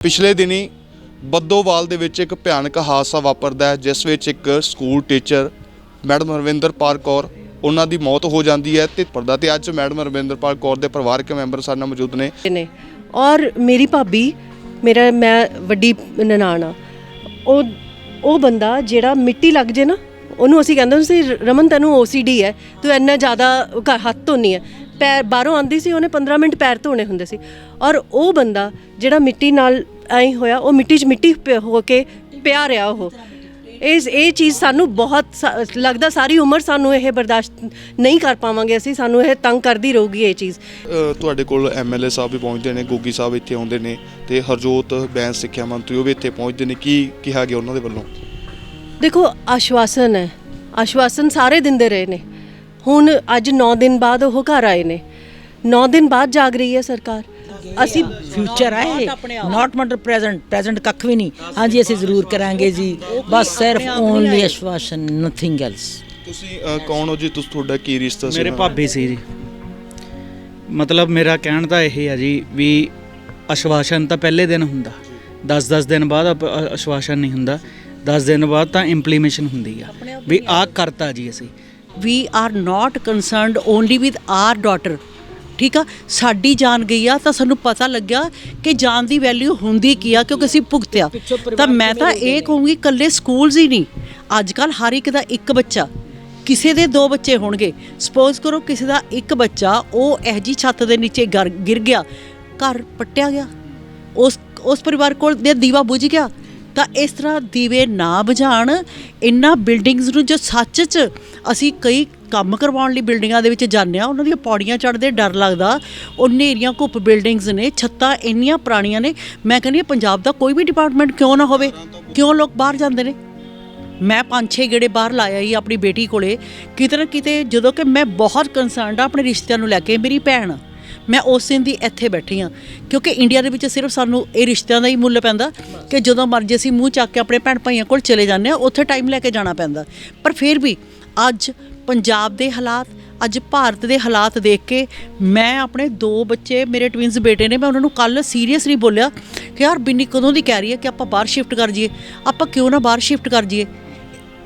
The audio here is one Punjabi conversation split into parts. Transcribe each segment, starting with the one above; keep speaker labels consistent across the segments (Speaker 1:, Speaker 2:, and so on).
Speaker 1: ਪਿਛਲੇ ਦਿਨੀ ਬੱਦੋਵਾਲ ਦੇ ਵਿੱਚ ਇੱਕ ਭਿਆਨਕ ਹਾਦਸਾ ਵਾਪਰਦਾ ਹੈ ਜਿਸ ਵਿੱਚ ਇੱਕ school teacher madam Harvinderpal Kaur ਉਹਨਾਂ ਦੀ ਮੌਤ ਹੋ ਜਾਂਦੀ ਹੈ ਤੇ ਪਰਦਾ ਤੇ ਅੱਜ ਮੈਡਮ ਹਰਵਿੰਦਰਪਾਲ ਕੌਰ ਦੇ ਪਰਿਵਾਰਕ ਮੈਂਬਰ ਸਾਡੇ ਨਾਲ ਮੌਜੂਦ ਨੇ
Speaker 2: ਔਰ ਮੇਰੀ ਭਾਬੀ ਮੈਂ ਵੱਡੀ ਨਨਾਣ ਆ। ਉਹ ਬੰਦਾ ਜਿਹੜਾ ਮਿੱਟੀ ਲੱਗ ਜੇ ਨਾ ਉਹਨੂੰ ਅਸੀਂ ਕਹਿੰਦੇ ਸੀ ਰਮਨ ਤੈਨੂੰ OCD ਹੈ, ਤੂੰ ਇੰਨਾ ਜ਼ਿਆਦਾ ਹੱਥ ਧੋਨੀ ਹੈ। ਪੈਰ ਬਾਹਰੋਂ ਆਉਂਦੀ ਸੀ, ਉਹਨੇ 15 ਮਿੰਟ ਪੈਰ ਧੋਣੇ ਹੁੰਦੇ ਸੀ ਔਰ ਉਹ ਬੰਦਾ ਜਿਹੜਾ ਮਿੱਟੀ ਨਾਲ ਐਂ ਹੋਇਆ, ਉਹ ਮਿੱਟੀ 'ਚ ਮਿੱਟੀ ਹੋ ਕੇ ਪਿਆ ਰਿਹਾ। ਉਹ ਇਹ ਚੀਜ਼ ਸਾਨੂੰ ਬਹੁਤ ਲੱਗਦਾ ਸਾਰੀ ਉਮਰ ਸਾਨੂੰ ਇਹ ਬਰਦਾਸ਼ਤ ਨਹੀਂ ਕਰ ਪਾਵਾਂਗੇ ਅਸੀਂ, ਸਾਨੂੰ ਇਹ ਤੰਗ ਕਰਦੀ ਰਹੂਗੀ ਇਹ ਚੀਜ਼।
Speaker 1: ਤੁਹਾਡੇ ਕੋਲ MLA ਸਾਹਿਬ ਵੀ ਪਹੁੰਚਦੇ ਨੇ, ਗੋਗੀ ਸਾਹਿਬ ਇੱਥੇ ਆਉਂਦੇ ਨੇ ਤੇ ਹਰਜੋਤ ਬੈਂਸ ਸਿੱਖਿਆ ਮੰਤਰੀ ਉਹ ਵੀ ਇੱਥੇ ਪਹੁੰਚਦੇ ਨੇ, ਕੀ ਕਿਹਾ ਗਿਆ ਉਹਨਾਂ ਦੇ ਵੱਲੋਂ? ਦੇਖੋ
Speaker 2: ਆਸ਼ਵਾਸਨ ਹੈ, ਆਸ਼ਵਾਸਨ ਸਾਰੇ ਦਿੰਦੇ ਰਹੇ ਨੇ। ਹੁਣ ਅੱਜ 9 ਦਿਨ ਬਾਅਦ ਉਹ ਘਰ ਆਏ ਨੇ, 9 ਦਿਨ ਬਾਅਦ ਜਾਗ ਰਹੀ ਹੈ ਸਰਕਾਰ। ਅਸੀਂ
Speaker 3: ਫਿਊਚਰ ਹੈ ਨਾਟ ਮਟਰ ਪ੍ਰੈਜ਼ੈਂਟ ਕੱਖ ਵੀ ਨਹੀਂ। ਹਾਂਜੀ ਅਸੀਂ ਜ਼ਰੂਰ ਕਰਾਂਗੇ ਜੀ, ਬਸ ਸਿਰਫ ਓਨਲੀ ਆਸ਼ਵਾਸਨ, ਨਥਿੰਗ ਐਲਸ।
Speaker 1: ਤੁਸੀਂ ਕੌਣ ਹੋ ਜੀ? ਤੁਹਾਡਾ ਕੀ ਰਿਸ਼ਤਾ ਸੀ?
Speaker 4: ਮੇਰੇ ਭਾਬੀ ਸੀ ਜੀ। ਮਤਲਬ ਮੇਰਾ ਕਹਿਣ ਦਾ ਇਹ ਹੈ ਜੀ ਵੀ ਆਸ਼ਵਾਸਨ ਤਾਂ ਪਹਿਲੇ ਦਿਨ ਹੁੰਦਾ, 10 ਦਿਨ ਬਾਅਦ ਆਸ਼ਵਾਸਨ ਨਹੀਂ ਹੁੰਦਾ, 10 ਦਿਨ ਬਾਅਦ ਤਾਂ ਇੰਪਲੀਮੈਂਸ਼ਨ ਹੁੰਦੀ ਆ ਵੀ ਆਹ ਕਰਤਾ ਜੀ ਅਸੀਂ।
Speaker 3: We are not concerned only with our daughter, ਠੀਕ ਆ। ਸਾਡੀ ਜਾਨ ਗਈ ਆ ਤਾਂ ਸਾਨੂੰ ਪਤਾ ਲੱਗਿਆ ਕਿ ਜਾਨ ਦੀ ਵੈਲਿਊ ਹੁੰਦੀ ਕੀ ਆ, ਕਿਉਂਕਿ ਅਸੀਂ ਭੁਗਤਿਆ। ਤਾਂ ਮੈਂ ਤਾਂ ਇਹ ਕਹੂੰਗੀ ਇਕੱਲੇ ਸਕੂਲਸ ਹੀ ਨਹੀਂ, ਅੱਜ ਕੱਲ੍ਹ ਹਰ ਇੱਕ ਦਾ ਇੱਕ ਬੱਚਾ, ਕਿਸੇ ਦੇ 2 ਬੱਚੇ ਹੋਣਗੇ। ਸਪੋਜ਼ ਕਰੋ ਕਿਸੇ ਦਾ ਇੱਕ ਬੱਚਾ ਉਹ ਇਹੋ ਜਿਹੀ ਛੱਤ ਦੇ ਨੀਚੇ ਗਿਰ ਗਿਆ, ਘਰ ਪੱਟਿਆ ਗਿਆ, ਉਸ ਪਰਿਵਾਰ ਕੋਲ ਦੇ ਦੀਵਾ ਬੁਝ ਗਿਆ। ਤਾਂ ਇਸ ਤਰ੍ਹਾਂ ਦੀਵੇ ਨਾ ਬੁਝਾਉਣ ਇਹਨਾਂ ਬਿਲਡਿੰਗਸ ਨੂੰ। ਜੋ ਸੱਚ 'ਚ ਅਸੀਂ ਕਈ ਕੰਮ ਕਰਵਾਉਣ ਲਈ ਬਿਲਡਿੰਗਾਂ ਦੇ ਵਿੱਚ ਜਾਂਦੇ ਹਾਂ, ਉਹਨਾਂ ਦੀਆਂ ਪੌੜੀਆਂ ਚੜ੍ਹਦੇ ਡਰ ਲੱਗਦਾ। ਉਹ ਹਨੇਰੀਆਂ ਘੁੱਪ ਬਿਲਡਿੰਗਸ ਨੇ, ਛੱਤਾਂ ਇੰਨੀਆਂ ਪੁਰਾਣੀਆਂ ਨੇ। ਮੈਂ ਕਹਿੰਦੀ ਹਾਂ ਪੰਜਾਬ ਦਾ ਕੋਈ ਵੀ ਡਿਪਾਰਟਮੈਂਟ ਕਿਉਂ ਨਾ ਹੋਵੇ, ਕਿਉਂ ਲੋਕ ਬਾਹਰ ਜਾਂਦੇ ਨੇ। ਮੈਂ 5-6 ਗੇੜੇ ਬਾਹਰ ਲਾਇਆ ਹੀ ਆਪਣੀ ਬੇਟੀ ਕੋਲੇ ਕਿਤੇ ਨਾ ਕਿਤੇ, ਜਦੋਂ ਕਿ ਮੈਂ ਬਹੁਤ ਕੰਸਰਨਡ ਆ ਆਪਣੇ ਰਿਸ਼ਤਿਆਂ ਨੂੰ ਲੈ ਕੇ। ਮੇਰੀ ਭੈਣ, ਮੈਂ ਉਸ ਦਿਨ ਦੀ ਇੱਥੇ ਬੈਠੀ ਹਾਂ ਕਿਉਂਕਿ ਇੰਡੀਆ ਦੇ ਵਿੱਚ ਸਿਰਫ ਸਾਨੂੰ ਇਹ ਰਿਸ਼ਤਿਆਂ ਦਾ ਹੀ ਮੁੱਲ ਪੈਂਦਾ ਕਿ ਜਦੋਂ ਮਰਜ਼ੀ ਅਸੀਂ ਮੂੰਹ ਚੱਕ ਕੇ ਆਪਣੇ ਭੈਣ ਭਾਈਆਂ ਕੋਲ ਚਲੇ ਜਾਂਦੇ ਹਾਂ, ਉੱਥੇ ਟਾਈਮ ਲੈ ਕੇ ਜਾਣਾ ਪੈਂਦਾ। ਪਰ ਫਿਰ ਵੀ ਅੱਜ ਪੰਜਾਬ ਦੇ ਹਾਲਾਤ, ਅੱਜ ਭਾਰਤ ਦੇ ਹਾਲਾਤ ਦੇਖ ਕੇ ਮੈਂ ਆਪਣੇ 2 ਬੱਚੇ, ਮੇਰੇ ਟਵਿੰਸ ਬੇਟੇ ਨੇ, ਮੈਂ ਉਹਨਾਂ ਨੂੰ ਕੱਲ੍ਹ ਸੀਰੀਅਸਲੀ ਬੋਲਿਆ ਕਿ ਯਾਰ ਬਿੰਨੀ ਕਦੋਂ ਦੀ ਕਹਿ ਰਹੀ ਹੈ ਕਿ ਆਪਾਂ ਬਾਹਰ ਸ਼ਿਫਟ ਕਰ ਜਾਈਏ, ਆਪਾਂ ਕਿਉਂ ਨਾ ਬਾਹਰ ਸ਼ਿਫਟ ਕਰ ਜਾਈਏ।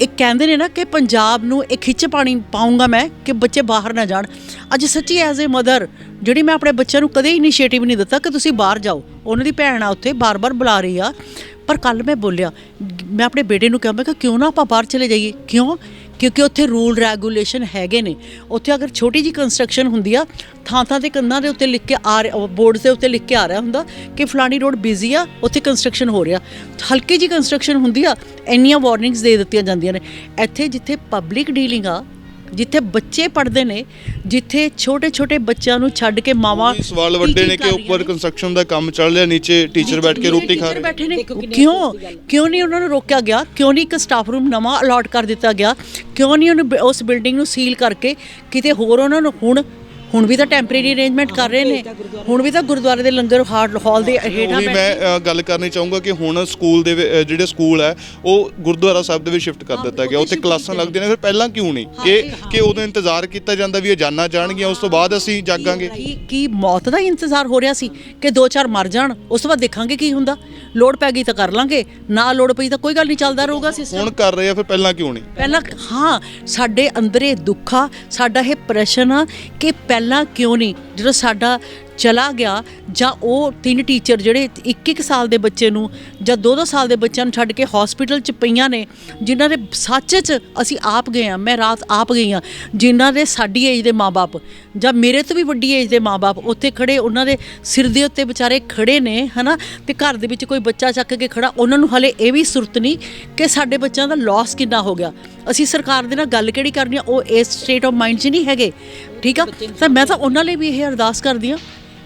Speaker 3: ਇਹ ਕਹਿੰਦੇ ਨੇ ਨਾ ਕਿ ਪੰਜਾਬ ਨੂੰ ਇਹ ਖਿੱਚ ਪਾਣੀ ਪਾਊਂਗਾ ਮੈਂ ਕਿ ਬੱਚੇ ਬਾਹਰ ਨਾ ਜਾਣ। ਅੱਜ ਸੱਚੀ ਐਜ਼ ਏ ਮਦਰ ਜਿਹੜੀ ਮੈਂ ਆਪਣੇ ਬੱਚਿਆਂ ਨੂੰ ਕਦੇ ਇਨੀਸ਼ੀਏਟਿਵ ਨਹੀਂ ਦਿੱਤਾ ਕਿ ਤੁਸੀਂ ਬਾਹਰ ਜਾਓ, ਉਹਨਾਂ ਦੀ ਭੈਣ ਆ ਉੱਥੇ ਬਾਰ-ਬਾਰ ਬੁਲਾ ਰਹੀ ਆ। ਪਰ ਕੱਲ੍ਹ ਮੈਂ ਬੋਲਿਆ, ਮੈਂ ਆਪਣੇ ਬੇਟੇ ਨੂੰ ਕਿਹਾ, ਮੈਂ ਕਿਹਾ ਕਿਉਂ ਨਾ ਆਪਾਂ ਬਾਹਰ ਚਲੇ ਜਾਈਏ। ਕਿਉਂਕਿ ਉੱਥੇ ਰੂਲ ਰੈਗੂਲੇਸ਼ਨ ਹੈਗੇ ਨੇ। ਉੱਥੇ ਅਗਰ ਛੋਟੀ ਜਿਹੀ ਕੰਸਟਰਕਸ਼ਨ ਹੁੰਦੀ ਆ, ਥਾਂ ਦੇ ਕੰਧਾਂ ਦੇ ਉੱਤੇ ਲਿਖ ਕੇ ਬੋਰਡ ਦੇ ਉੱਤੇ ਲਿਖ ਕੇ ਆ ਰਿਹਾ ਹੁੰਦਾ ਕਿ ਫਲਾਣੀ ਰੋਡ ਬਿਜ਼ੀ ਆ, ਉੱਥੇ ਕੰਸਟਰਕਸ਼ਨ ਹੋ ਰਿਹਾ। ਹਲਕੀ ਜਿਹੀ ਕੰਸਟਰਕਸ਼ਨ ਹੁੰਦੀ ਆ, ਇੰਨੀਆਂ ਵਾਰਨਿੰਗਸ ਦੇ ਦਿੱਤੀਆਂ ਜਾਂਦੀਆਂ ਨੇ। ਇੱਥੇ ਜਿੱਥੇ ਪਬਲਿਕ ਡੀਲਿੰਗ ਆ, ਜਿੱਥੇ ਬੱਚੇ ਪੜ੍ਹਦੇ ਨੇ, ਜਿੱਥੇ ਛੋਟੇ ਬੱਚਿਆਂ ਨੂੰ ਛੱਡ ਕੇ ਮਾਵਾਂ
Speaker 1: ਸਵਾਲ ਵੱਡੇ ਨੇ ਕਿ ਉੱਪਰ ਕੰਸਟਰਕਸ਼ਨ ਦਾ ਕੰਮ ਚੱਲ ਰਿਹਾ, ਨੀਚੇ ਟੀਚਰ ਬੈਠ ਕੇ ਰੋਟੀ ਖਾ ਰਹੇ ਨੇ।
Speaker 3: ਕਿਉਂ ਨਹੀਂ ਉਹਨਾਂ ਨੂੰ ਰੋਕਿਆ ਗਿਆ? ਕਿਉਂ ਨਹੀਂ ਇੱਕ ਸਟਾਫ ਰੂਮ ਨਵਾਂ ਅਲਾਟ ਕਰ ਦਿੱਤਾ ਗਿਆ? ਕਿਉਂ ਨਹੀਂ ਉਹਨੂੰ ਉਸ ਬਿਲਡਿੰਗ ਨੂੰ ਸੀਲ ਕਰਕੇ ਕਿਤੇ ਹੋਰ ਉਹਨਾਂ ਨੂੰ ਹੁਣ ਵੀ ਤਾਂ ਟੈਂਪਰੇਰੀ ਅਰੇਂਜਮੈਂਟ ਕਰ ਰਹੇ ਨੇ। ਹੁਣ ਵੀ ਤਾਂ ਗੁਰਦੁਆਰੇ ਦੇ ਲੰਗਰ ਹਾਲ ਦੇ ਹੇਠਾਂ
Speaker 1: ਮੈਂ ਗੱਲ ਕਰਨੀ ਚਾਹੂੰਗਾ ਕਿ ਹੁਣ ਸਕੂਲ ਦੇ ਜਿਹੜੇ ਸਕੂਲ ਹੈ ਉਹ ਗੁਰਦੁਆਰਾ ਸਾਹਿਬ ਦੇ ਵਿੱਚ ਸ਼ਿਫਟ ਕਰ ਦਿੱਤਾ ਗਿਆ, ਉੱਥੇ ਕਲਾਸਾਂ ਲੱਗਦੀਆਂ ਨੇ। ਫਿਰ ਪਹਿਲਾਂ ਕਿਉਂ ਨਹੀਂ ਕਿ ਉਦੋਂ ਇੰਤਜ਼ਾਰ ਕੀਤਾ ਜਾਂਦਾ ਵੀ ਇਹ ਜਾਨਾਂ ਜਾਣਗੀਆਂ, ਉਸ ਤੋਂ ਬਾਅਦ ਅਸੀਂ ਜਾਗਾਂਗੇ?
Speaker 3: ਕੀ ਮੌਤ ਦਾ ਇੰਤਜ਼ਾਰ ਹੋ ਰਿਹਾ ਸੀ ਕਿ 2-4 ਮਰ ਜਾਣ, ਉਸ ਤੋਂ ਬਾਅਦ ਦੇਖਾਂਗੇ ਕੀ ਹੁੰਦਾ। ਲੋੜ ਪੈ ਗਈ ਤਾਂ ਕਰ ਲਾਂਗੇ, ਨਾ ਲੋੜ ਪਈ ਤਾਂ ਕੋਈ ਗੱਲ ਨਹੀਂ, ਚੱਲਦਾ ਰਹੂਗਾ ਸਿਸਟਮ।
Speaker 1: ਹੁਣ ਕਰ ਰਹੇ ਆ, ਫਿਰ ਪਹਿਲਾਂ ਕਿਉਂ ਨਹੀਂ?
Speaker 3: ਪਹਿਲਾਂ ਹਾਂ, ਸਾਡੇ ਅੰਦਰ ਇਹ ਦੁੱਖ ਆ, ਸਾਡਾ ਇਹ ਪ੍ਰਸ਼ਨ ਆ ਕਿ ਪਹਿਲਾਂ ਕਿਉਂ ਨਹੀਂ। ਜਦੋਂ ਸਾਡਾ ਚਲਾ ਗਿਆ, ਜਾਂ ਉਹ 3 ਟੀਚਰ ਜਿਹੜੇ 1-1 ਸਾਲ ਦੇ ਬੱਚੇ ਨੂੰ ਜਾਂ 2-2 ਸਾਲ ਦੇ ਬੱਚਿਆਂ ਨੂੰ ਛੱਡ ਕੇ ਹਸਪੀਟਲ 'ਚ ਪਈਆਂ ਨੇ, ਜਿਨ੍ਹਾਂ ਦੇ ਸੱਚ 'ਚ ਅਸੀਂ ਆਪ ਗਏ ਹਾਂ, ਮੈਂ ਰਾਤ ਆਪ ਗਈ ਹਾਂ, ਜਿਨ੍ਹਾਂ ਦੇ ਸਾਡੀ ਏਜ ਦੇ ਮਾਂ-ਬਾਪ ਜਾਂ ਮੇਰੇ ਤੋਂ ਵੀ ਵੱਡੀ ਏਜ ਦੇ ਮਾਂ-ਬਾਪ ਉੱਥੇ ਖੜੇ, ਉਹਨਾਂ ਦੇ ਸਿਰ ਦੇ ਉੱਤੇ ਵਿਚਾਰੇ ਖੜੇ ਨੇ, ਹੈ ਨਾ। ਅਤੇ ਘਰ ਦੇ ਵਿੱਚ ਕੋਈ ਬੱਚਾ ਚੱਕ ਕੇ ਖੜਾ, ਉਹਨਾਂ ਨੂੰ ਹਾਲੇ ਇਹ ਵੀ ਸੁਰਤ ਨਹੀਂ ਕਿ ਸਾਡੇ ਬੱਚਿਆਂ ਦਾ ਲਾਸ ਕਿੰਨਾ ਹੋ ਗਿਆ। ਅਸੀਂ ਸਰਕਾਰ ਦੇ ਨਾਲ ਗੱਲ ਕਿਹੜੀ ਕਰਨੀ ਆ, ਉਹ ਇਸ ਸਟੇਟ ਆਫ ਮਾਈਂਡ 'ਚ ਨਹੀਂ ਹੈਗੇ, ਠੀਕ ਆ। ਤਾਂ ਮੈਂ ਤਾਂ ਉਹਨਾਂ ਲਈ ਵੀ ਇਹ ਅਰਦਾਸ ਕਰਦੀ ਹਾਂ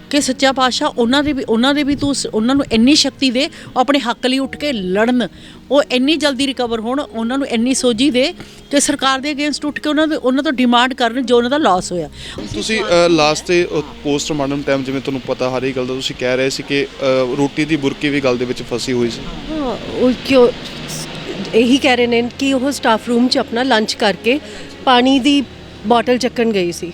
Speaker 3: ਕਿ ਸੱਚਾ ਪਾਤਸ਼ਾਹ ਉਹਨਾਂ ਦੇ ਵੀ ਤੂੰ ਉਹਨਾਂ ਨੂੰ ਇੰਨੀ ਸ਼ਕਤੀ ਦੇ, ਉਹ ਆਪਣੇ ਹੱਕ ਲਈ ਉੱਠ ਕੇ ਲੜਨ, ਉਹ ਇੰਨੀ ਜਲਦੀ ਰਿਕਵਰ ਹੋਣ, ਉਹਨਾਂ ਨੂੰ ਇੰਨੀ ਸੋਝੀ ਦੇ ਕਿ ਸਰਕਾਰ ਦੇ ਅਗੇਂਸਟ ਉੱਠ ਕੇ ਉਹਨਾਂ ਤੋਂ ਡਿਮਾਂਡ ਕਰਨ ਜੋ ਉਹਨਾਂ ਦਾ ਲਾਸ ਹੋਇਆ।
Speaker 1: ਤੁਸੀਂ ਲਾਸਟ ਤੇ ਪੋਸਟਮਾਰਟਮ ਟਾਈਮ, ਜਿਵੇਂ ਤੁਹਾਨੂੰ ਪਤਾ ਹਰ ਇੱਕ ਗੱਲ ਦਾ, ਤੁਸੀਂ ਕਹਿ ਰਹੇ ਸੀ ਕਿ ਰੋਟੀ ਦੀ ਬੁਰਕੀ ਵੀ ਗੱਲ ਦੇ ਵਿੱਚ ਫਸੀ ਹੋਈ ਸੀ।
Speaker 2: ਹਾਂ, ਉਹ ਕਿਉਂ ਇਹੀ ਕਹਿ ਰਹੇ ਨੇ ਕਿ ਉਹ ਸਟਾਫ ਰੂਮ 'ਚ ਆਪਣਾ ਲੰਚ ਕਰਕੇ ਪਾਣੀ ਦੀ ਬੋਟਲ ਚੱਕਣ ਗਈ ਸੀ।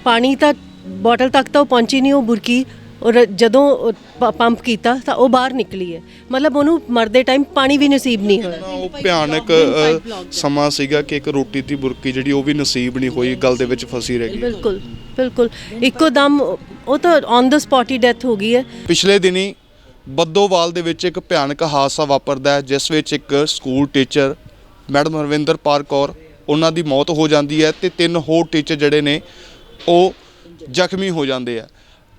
Speaker 2: ਪਾਣੀ ਤਾਂ ਬੋਟਲ ਤੱਕ ਤਾਂ ਉਹ ਪਹੁੰਚੀ ਨਹੀਂ, ਉਹ ਬੁਰਕੀ ਔਰ ਜਦੋਂ ਪੰਪ ਕੀਤਾ ਤਾਂ ਉਹ ਬਾਹਰ ਨਿਕਲੀ ਹੈ, ਮਤਲਬ ਉਹਨੂੰ ਮਰਦੇ ਟਾਈਮ ਪਾਣੀ ਵੀ ਨਸੀਬ ਨਹੀਂ ਹੋਇਆ।
Speaker 1: ਉਹ ਭਿਆਨਕ ਸਮਾਂ ਸੀਗਾ ਕਿ ਇੱਕ ਰੋਟੀ ਦੀ ਬੁਰਕੀ ਜਿਹੜੀ ਉਹ ਵੀ ਨਸੀਬ ਨਹੀਂ ਹੋਈ, ਗਲ ਦੇ ਵਿੱਚ ਫਸੀ ਰਹਿ ਗਈ।
Speaker 2: ਬਿਲਕੁਲ ਬਿਲਕੁਲ, ਇੱਕੋ ਦਮ ਉਹ ਤਾਂ on the spot he death ਹੋ ਗਈ ਹੈ।
Speaker 1: ਪਿਛਲੇ ਦਿਨੀ ਬੱਦੋਵਾਲ ਦੇ ਵਿੱਚ ਇੱਕ ਭਿਆਨਕ ਹਾਦਸਾ ਵਾਪਰਦਾ ਹੈ, ਜਿਸ ਵਿੱਚ ਇੱਕ school teacher madam Ravinderpal Kaur ਉਹਨਾਂ ਦੀ ਮੌਤ ਹੋ ਜਾਂਦੀ ਹੈ ਤੇ 3 ਹੋਰ ਟੀਚਰ ਜਿਹੜੇ ਨੇ ਉਹ ਜ਼ਖਮੀ ਹੋ ਜਾਂਦੇ ਆ।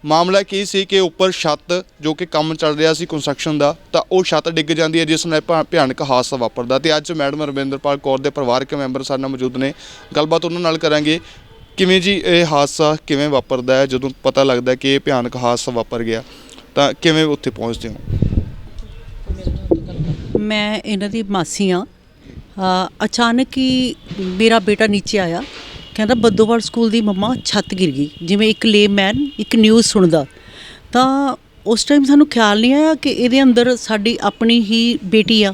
Speaker 1: ਮਾਮਲਾ ਕੀ ਸੀ ਕਿ ਉੱਪਰ ਛੱਤ ਜੋ ਕਿ ਕੰਮ ਚੱਲ ਰਿਹਾ ਸੀ ਕੰਸਟਰਕਸ਼ਨ ਦਾ, ਤਾਂ ਉਹ ਛੱਤ ਡਿੱਗ ਜਾਂਦੀ ਹੈ, ਜਿਸ ਨਾਲ ਭਿਆਨਕ ਹਾਦਸਾ ਵਾਪਰਦਾ। ਤੇ ਅੱਜ ਮੈਡਮ ਰਵਿੰਦਰਪਾਲ ਕੌਰ ਦੇ ਪਰਿਵਾਰਕ ਮੈਂਬਰ ਸਾਡੇ ਨਾਲ ਮੌਜੂਦ ਨੇ, ਗੱਲਬਾਤ ਉਹਨਾਂ ਨਾਲ ਕਰਾਂਗੇ। ਕਿਵੇਂ ਜੀ ਇਹ ਹਾਦਸਾ ਕਿਵੇਂ ਵਾਪਰਦਾ ਹੈ, ਜਦੋਂ ਪਤਾ ਲੱਗਦਾ ਕਿ ਇਹ ਭਿਆਨਕ ਹਾਦਸਾ ਵਾਪਰ ਗਿਆ ਤਾਂ ਕਿਵੇਂ ਉੱਥੇ ਪਹੁੰਚਦੇ ਹੋ?
Speaker 3: ਮੈਂ ਇਹਨਾਂ ਦੀ ਮਾਸੀ ਹਾਂ। ਅਚਾਨਕ ਹੀ ਮੇਰਾ ਬੇਟਾ ਨੀਚੇ ਆਇਆ, ਕਹਿੰਦਾ ਬੱਦੋਵਾਲ ਸਕੂਲ ਦੀ ਮੰਮਾ ਛੱਤ ਗਿਰ ਗਈ। ਜਿਵੇਂ ਇੱਕ ਲੇਮੈਨ ਇੱਕ ਨਿਊਜ਼ ਸੁਣਦਾ, ਤਾਂ ਉਸ ਟਾਈਮ ਸਾਨੂੰ ਖਿਆਲ ਨਹੀਂ ਆਇਆ ਕਿ ਇਹਦੇ ਅੰਦਰ ਸਾਡੀ ਆਪਣੀ ਹੀ ਬੇਟੀ ਆ।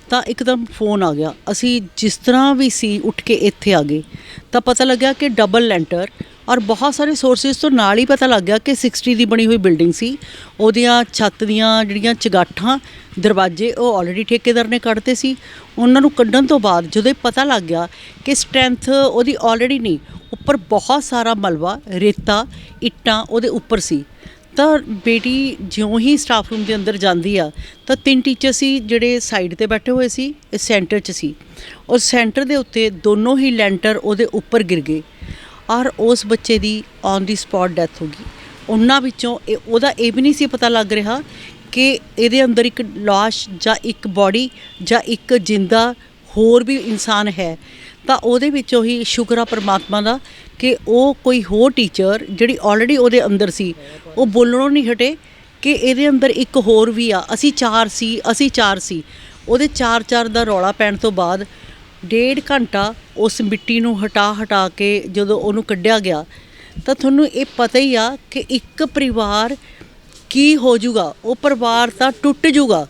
Speaker 3: ਤਾਂ ਇੱਕਦਮ ਫੋਨ ਆ ਗਿਆ, ਅਸੀਂ ਜਿਸ ਤਰ੍ਹਾਂ ਵੀ ਸੀ ਉੱਠ ਕੇ ਇੱਥੇ ਆ ਗਏ। ਤਾਂ ਪਤਾ ਲੱਗਿਆ ਕਿ ਡਬਲ ਲੈਂਟਰ ਔਰ ਬਹੁਤ ਸਾਰੇ ਸੋਰਸਿਸ ਤੋਂ ਨਾਲ ਹੀ ਪਤਾ ਲੱਗ ਗਿਆ ਕਿ 60 ਦੀ ਬਣੀ ਹੋਈ ਬਿਲਡਿੰਗ ਸੀ। ਉਹਦੀਆਂ ਛੱਤ ਦੀਆਂ ਜਿਹੜੀਆਂ ਚਗਾਠਾਂ ਦਰਵਾਜ਼ੇ ਉਹ ਆਲਰੇਡੀ ਠੇਕੇਦਾਰ ਨੇ ਕੱਢਤੇ ਸੀ। ਉਹਨਾਂ ਨੂੰ ਕੱਢਣ ਤੋਂ ਬਾਅਦ ਜਦੋਂ ਪਤਾ ਲੱਗ ਗਿਆ ਕਿ ਸਟਰੈਂਥ ਉਹਦੀ ਆਲਰੇਡੀ ਨਹੀਂ, ਉੱਪਰ ਬਹੁਤ ਸਾਰਾ ਮਲਬਾ ਰੇਤਾ ਇੱਟਾਂ ਉਹਦੇ ਉੱਪਰ ਸੀ। ਤਾਂ ਬੇਟੀ ਜਿਉਂ ਹੀ ਸਟਾਫ ਰੂਮ ਦੇ ਅੰਦਰ ਜਾਂਦੀ ਆ ਤਾਂ 3 ਟੀਚਰ ਸੀ ਜਿਹੜੇ ਸਾਈਡ ਤੇ ਬੈਠੇ ਹੋਏ ਸੀ, ਇਹ ਸੈਂਟਰ 'ਚ ਸੀ। ਔਰ ਸੈਂਟਰ ਦੇ ਉੱਤੇ ਦੋਨੋਂ ਹੀ ਲੈਂਟਰ ਉਹਦੇ ਉੱਪਰ ਗਿਰ ਗਏ ਔਰ ਉਸ ਬੱਚੇ ਦੀ ਔਨ ਦੀ ਸਪੌਟ ਡੈਥ ਹੋ ਗਈ। ਉਹਨਾਂ ਵਿੱਚੋਂ ਉਹਦਾ ਇਹ ਵੀ ਨਹੀਂ ਸੀ ਪਤਾ ਲੱਗ ਰਿਹਾ ਕਿ ਇਹਦੇ ਅੰਦਰ ਇੱਕ ਲਾਸ਼ ਜਾਂ ਇੱਕ ਬੋਡੀ ਜਾਂ ਇੱਕ ਜਿੰਦਾ ਹੋਰ ਵੀ ਇਨਸਾਨ ਹੈ। ਤਾਂ ਉਹਦੇ ਵਿੱਚੋਂ ਹੀ ਸ਼ੁਕਰ ਆ ਪਰਮਾਤਮਾ ਦਾ ਕਿ ਉਹ ਕੋਈ ਹੋਰ ਟੀਚਰ ਜਿਹੜੀ ਆਲਰੇਡੀ ਉਹਦੇ ਅੰਦਰ ਸੀ ਉਹ ਬੋਲਣੋਂ ਨਹੀਂ ਹਟੇ ਕਿ ਇਹਦੇ ਅੰਦਰ ਇੱਕ ਹੋਰ ਵੀ ਆ। ਅਸੀਂ ਚਾਰ ਸੀ। ਉਹਦੇ 4 ਦਾ ਰੌਲਾ ਪੈਣ ਤੋਂ ਬਾਅਦ 1.5 ਘੰਟਾ ਉਸ ਮਿੱਟੀ ਨੂੰ ਹਟਾ ਕੇ ਜਦੋਂ ਉਹਨੂੰ ਕੱਢਿਆ ਗਿਆ ਤਾਂ ਤੁਹਾਨੂੰ ਇਹ ਪਤਾ ਹੀ ਆ ਕਿ ਇੱਕ ਪਰਿਵਾਰ ਕੀ ਹੋ ਜਾਊਗਾ, ਉਹ ਪਰਿਵਾਰ ਤਾਂ ਟੁੱਟ ਜਾਊਗਾ।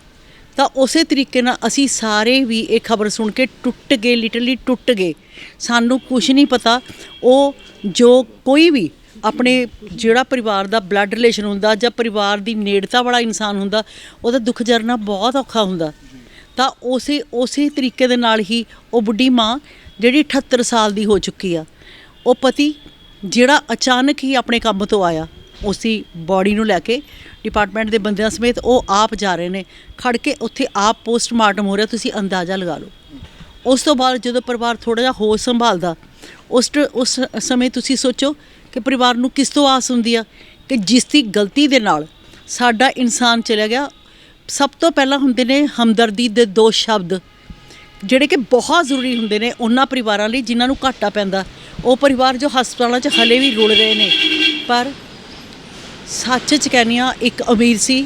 Speaker 3: ਤਾਂ ਉਸੇ ਤਰੀਕੇ ਨਾਲ ਅਸੀਂ ਸਾਰੇ ਵੀ ਇਹ ਖਬਰ ਸੁਣ ਕੇ ਟੁੱਟ ਗਏ, ਲਿਟਰਲੀ ਟੁੱਟ ਗਏ। ਸਾਨੂੰ ਕੁਝ ਨਹੀਂ ਪਤਾ। ਉਹ ਜੋ ਕੋਈ ਵੀ ਆਪਣੇ ਜਿਹੜਾ ਪਰਿਵਾਰ ਦਾ ਬਲੱਡ ਰਿਲੇਸ਼ਨ ਹੁੰਦਾ ਜਾਂ ਪਰਿਵਾਰ ਦੀ ਨੇੜਤਾ ਵਾਲਾ ਇਨਸਾਨ ਹੁੰਦਾ, ਉਹਦਾ ਦੁੱਖ ਜਰਨਾ ਬਹੁਤ ਔਖਾ ਹੁੰਦਾ। ਤਾਂ ਉਸੇ ਤਰੀਕੇ ਦੇ ਨਾਲ ਹੀ ਉਹ ਬੁੱਢੀ ਮਾਂ ਜਿਹੜੀ 78 ਸਾਲ ਦੀ ਹੋ ਚੁੱਕੀ ਆ, ਉਹ ਪਤੀ ਜਿਹੜਾ ਅਚਾਨਕ ਹੀ ਆਪਣੇ ਕੰਮ ਤੋਂ ਆਇਆ, ਉਸਦੀ ਬੋਡੀ ਨੂੰ ਲੈ ਕੇ ਡਿਪਾਰਟਮੈਂਟ ਦੇ ਬੰਦਿਆਂ ਸਮੇਤ ਉਹ ਆਪ ਜਾ ਰਹੇ ਨੇ, ਖੜ ਕੇ ਉੱਥੇ ਆਪ ਪੋਸਟਮਾਰਟਮ ਹੋ ਰਿਹਾ। ਤੁਸੀਂ ਅੰਦਾਜ਼ਾ ਲਗਾ ਲਓ। ਉਸ ਤੋਂ ਬਾਅਦ ਜਦੋਂ ਪਰਿਵਾਰ ਥੋੜ੍ਹਾ ਜਿਹਾ ਹੋਸ਼ ਸੰਭਾਲਦਾ, ਉਸ ਸਮੇਂ ਤੁਸੀਂ ਸੋਚੋ ਕਿ ਪਰਿਵਾਰ ਨੂੰ ਕਿਸ ਤੋਂ ਆਸ ਹੁੰਦੀ ਆ ਕਿ ਜਿਸ ਦੀ ਗਲਤੀ ਦੇ ਨਾਲ ਸਾਡਾ ਇਨਸਾਨ ਚਲਾ ਗਿਆ। ਸਭ ਤੋਂ ਪਹਿਲਾਂ ਹੁੰਦੇ ਨੇ ਹਮਦਰਦੀ ਦੇ 2 ਸ਼ਬਦ ਜਿਹੜੇ ਕਿ ਬਹੁਤ ਜ਼ਰੂਰੀ ਹੁੰਦੇ ਨੇ ਉਹਨਾਂ ਪਰਿਵਾਰਾਂ ਲਈ ਜਿਨ੍ਹਾਂ ਨੂੰ ਘਾਟਾ ਪੈਂਦਾ। ਉਹ ਪਰਿਵਾਰ ਜੋ ਹਸਪਤਾਲਾਂ 'ਚ ਹਲੇ ਵੀ ਰੁਲ ਰਹੇ ਨੇ। ਪਰ ਸੱਚ 'ਚ ਕਹਿੰਦੀ ਹਾਂ, ਇੱਕ ਉਮੀਦ ਸੀ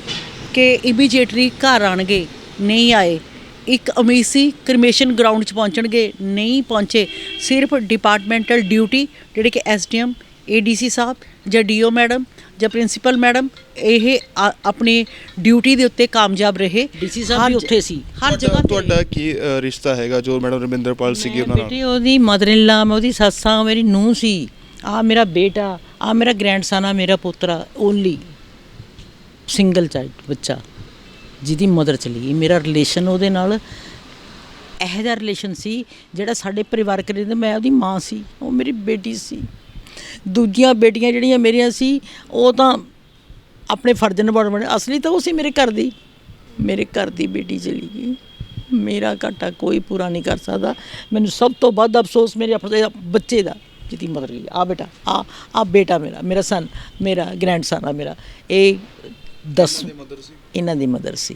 Speaker 3: ਕਿ ਇਮੀਡੀਏਟਲੀ ਘਰ ਆਉਣਗੇ, ਨਹੀਂ ਆਏ। ਇੱਕ ਉਮੀਦ ਸੀ ਕ੍ਰਿਮੇਸ਼ਨ ਗਰਾਊਂਡ 'ਚ ਪਹੁੰਚਣਗੇ, ਨਹੀਂ ਪਹੁੰਚੇ। ਸਿਰਫ ਡਿਪਾਰਟਮੈਂਟਲ ਡਿਊਟੀ ਜਿਹੜੇ ਕਿ SDM ADC ਸਾਹਿਬ ਜਾਂ DO ਮੈਡਮ ਜਾਂ ਪ੍ਰਿੰਸੀਪਲ ਮੈਡਮ ਇਹ ਆਪਣੀ ਡਿਊਟੀ ਦੇ ਉੱਤੇ ਕਾਮਯਾਬ ਰਹੇ। DC ਸਾਹਿਬ ਵੀ ਉੱਥੇ ਸੀ ਹਰ ਜਗ੍ਹਾ।
Speaker 1: ਤੁਹਾਡਾ ਕੀ ਰਿਸ਼ਤਾ ਹੈਗਾ ਜੋ ਮੈਡਮ ਰਵਿੰਦਰਪਾਲ ਸੀਗੀ ਉਹਨਾਂ ਨਾਲ?
Speaker 5: ਬੇਟੀ ਉਹਦੀ ਮਦਰ ਇਨ ਲਾ, ਮੈਂ ਉਹਦੀ ਸੱਸਾਂ, ਮੇਰੀ ਨੂੰਹ ਸੀ। ਆ ਮੇਰਾ ਬੇਟਾ, ਆ ਮੇਰਾ ਗ੍ਰੈਂਡਸਨ ਆ, ਮੇਰਾ ਪੁੱਤਰਾ, ਓਨਲੀ ਸਿੰਗਲ ਚਾਈਲਡ ਬੱਚਾ ਜਿਹਦੀ ਮਦਰ ਚਲੀ ਗਈ। ਮੇਰਾ ਰਿਲੇਸ਼ਨ ਉਹਦੇ ਨਾਲ ਇਹੋ ਜਿਹਾ ਰਿਲੇਸ਼ਨ ਸੀ ਜਿਹੜਾ ਸਾਡੇ ਪਰਿਵਾਰਕ ਰਿਲੇਸ਼ਨ। ਮੈਂ ਉਹਦੀ ਮਾਂ ਸੀ, ਉਹ ਮੇਰੀ ਬੇਟੀ ਸੀ। ਦੂਜੀਆਂ ਬੇਟੀਆਂ ਜਿਹੜੀਆਂ ਮੇਰੀਆਂ ਸੀ ਉਹ ਤਾਂ ਆਪਣੇ ਫਰਜ਼ ਨਿਭਾਉਣ, ਅਸਲੀ ਤਾਂ ਉਹ ਸੀ ਮੇਰੇ ਘਰ ਦੀ ਬੇਟੀ ਚਲੀ ਗਈ। ਮੇਰਾ ਘਾਟਾ ਕੋਈ ਪੂਰਾ ਨਹੀਂ ਕਰ ਸਕਦਾ। ਮੈਨੂੰ ਸਭ ਤੋਂ ਵੱਧ ਅਫਸੋਸ ਮੇਰੇ ਆਪਣੇ ਬੱਚੇ ਦਾ ਜਿਹਦੀ ਮਦਰ ਗਈ। ਆ ਬੇਟਾ, ਆ ਬੇਟਾ ਮੇਰਾ ਸਨ, ਮੇਰਾ ਗ੍ਰੈਂਡਸਨ ਆ ਮੇਰਾ। ਇਹ 10 ਇਹਨਾਂ ਦੀ ਮਦਰ ਸੀ।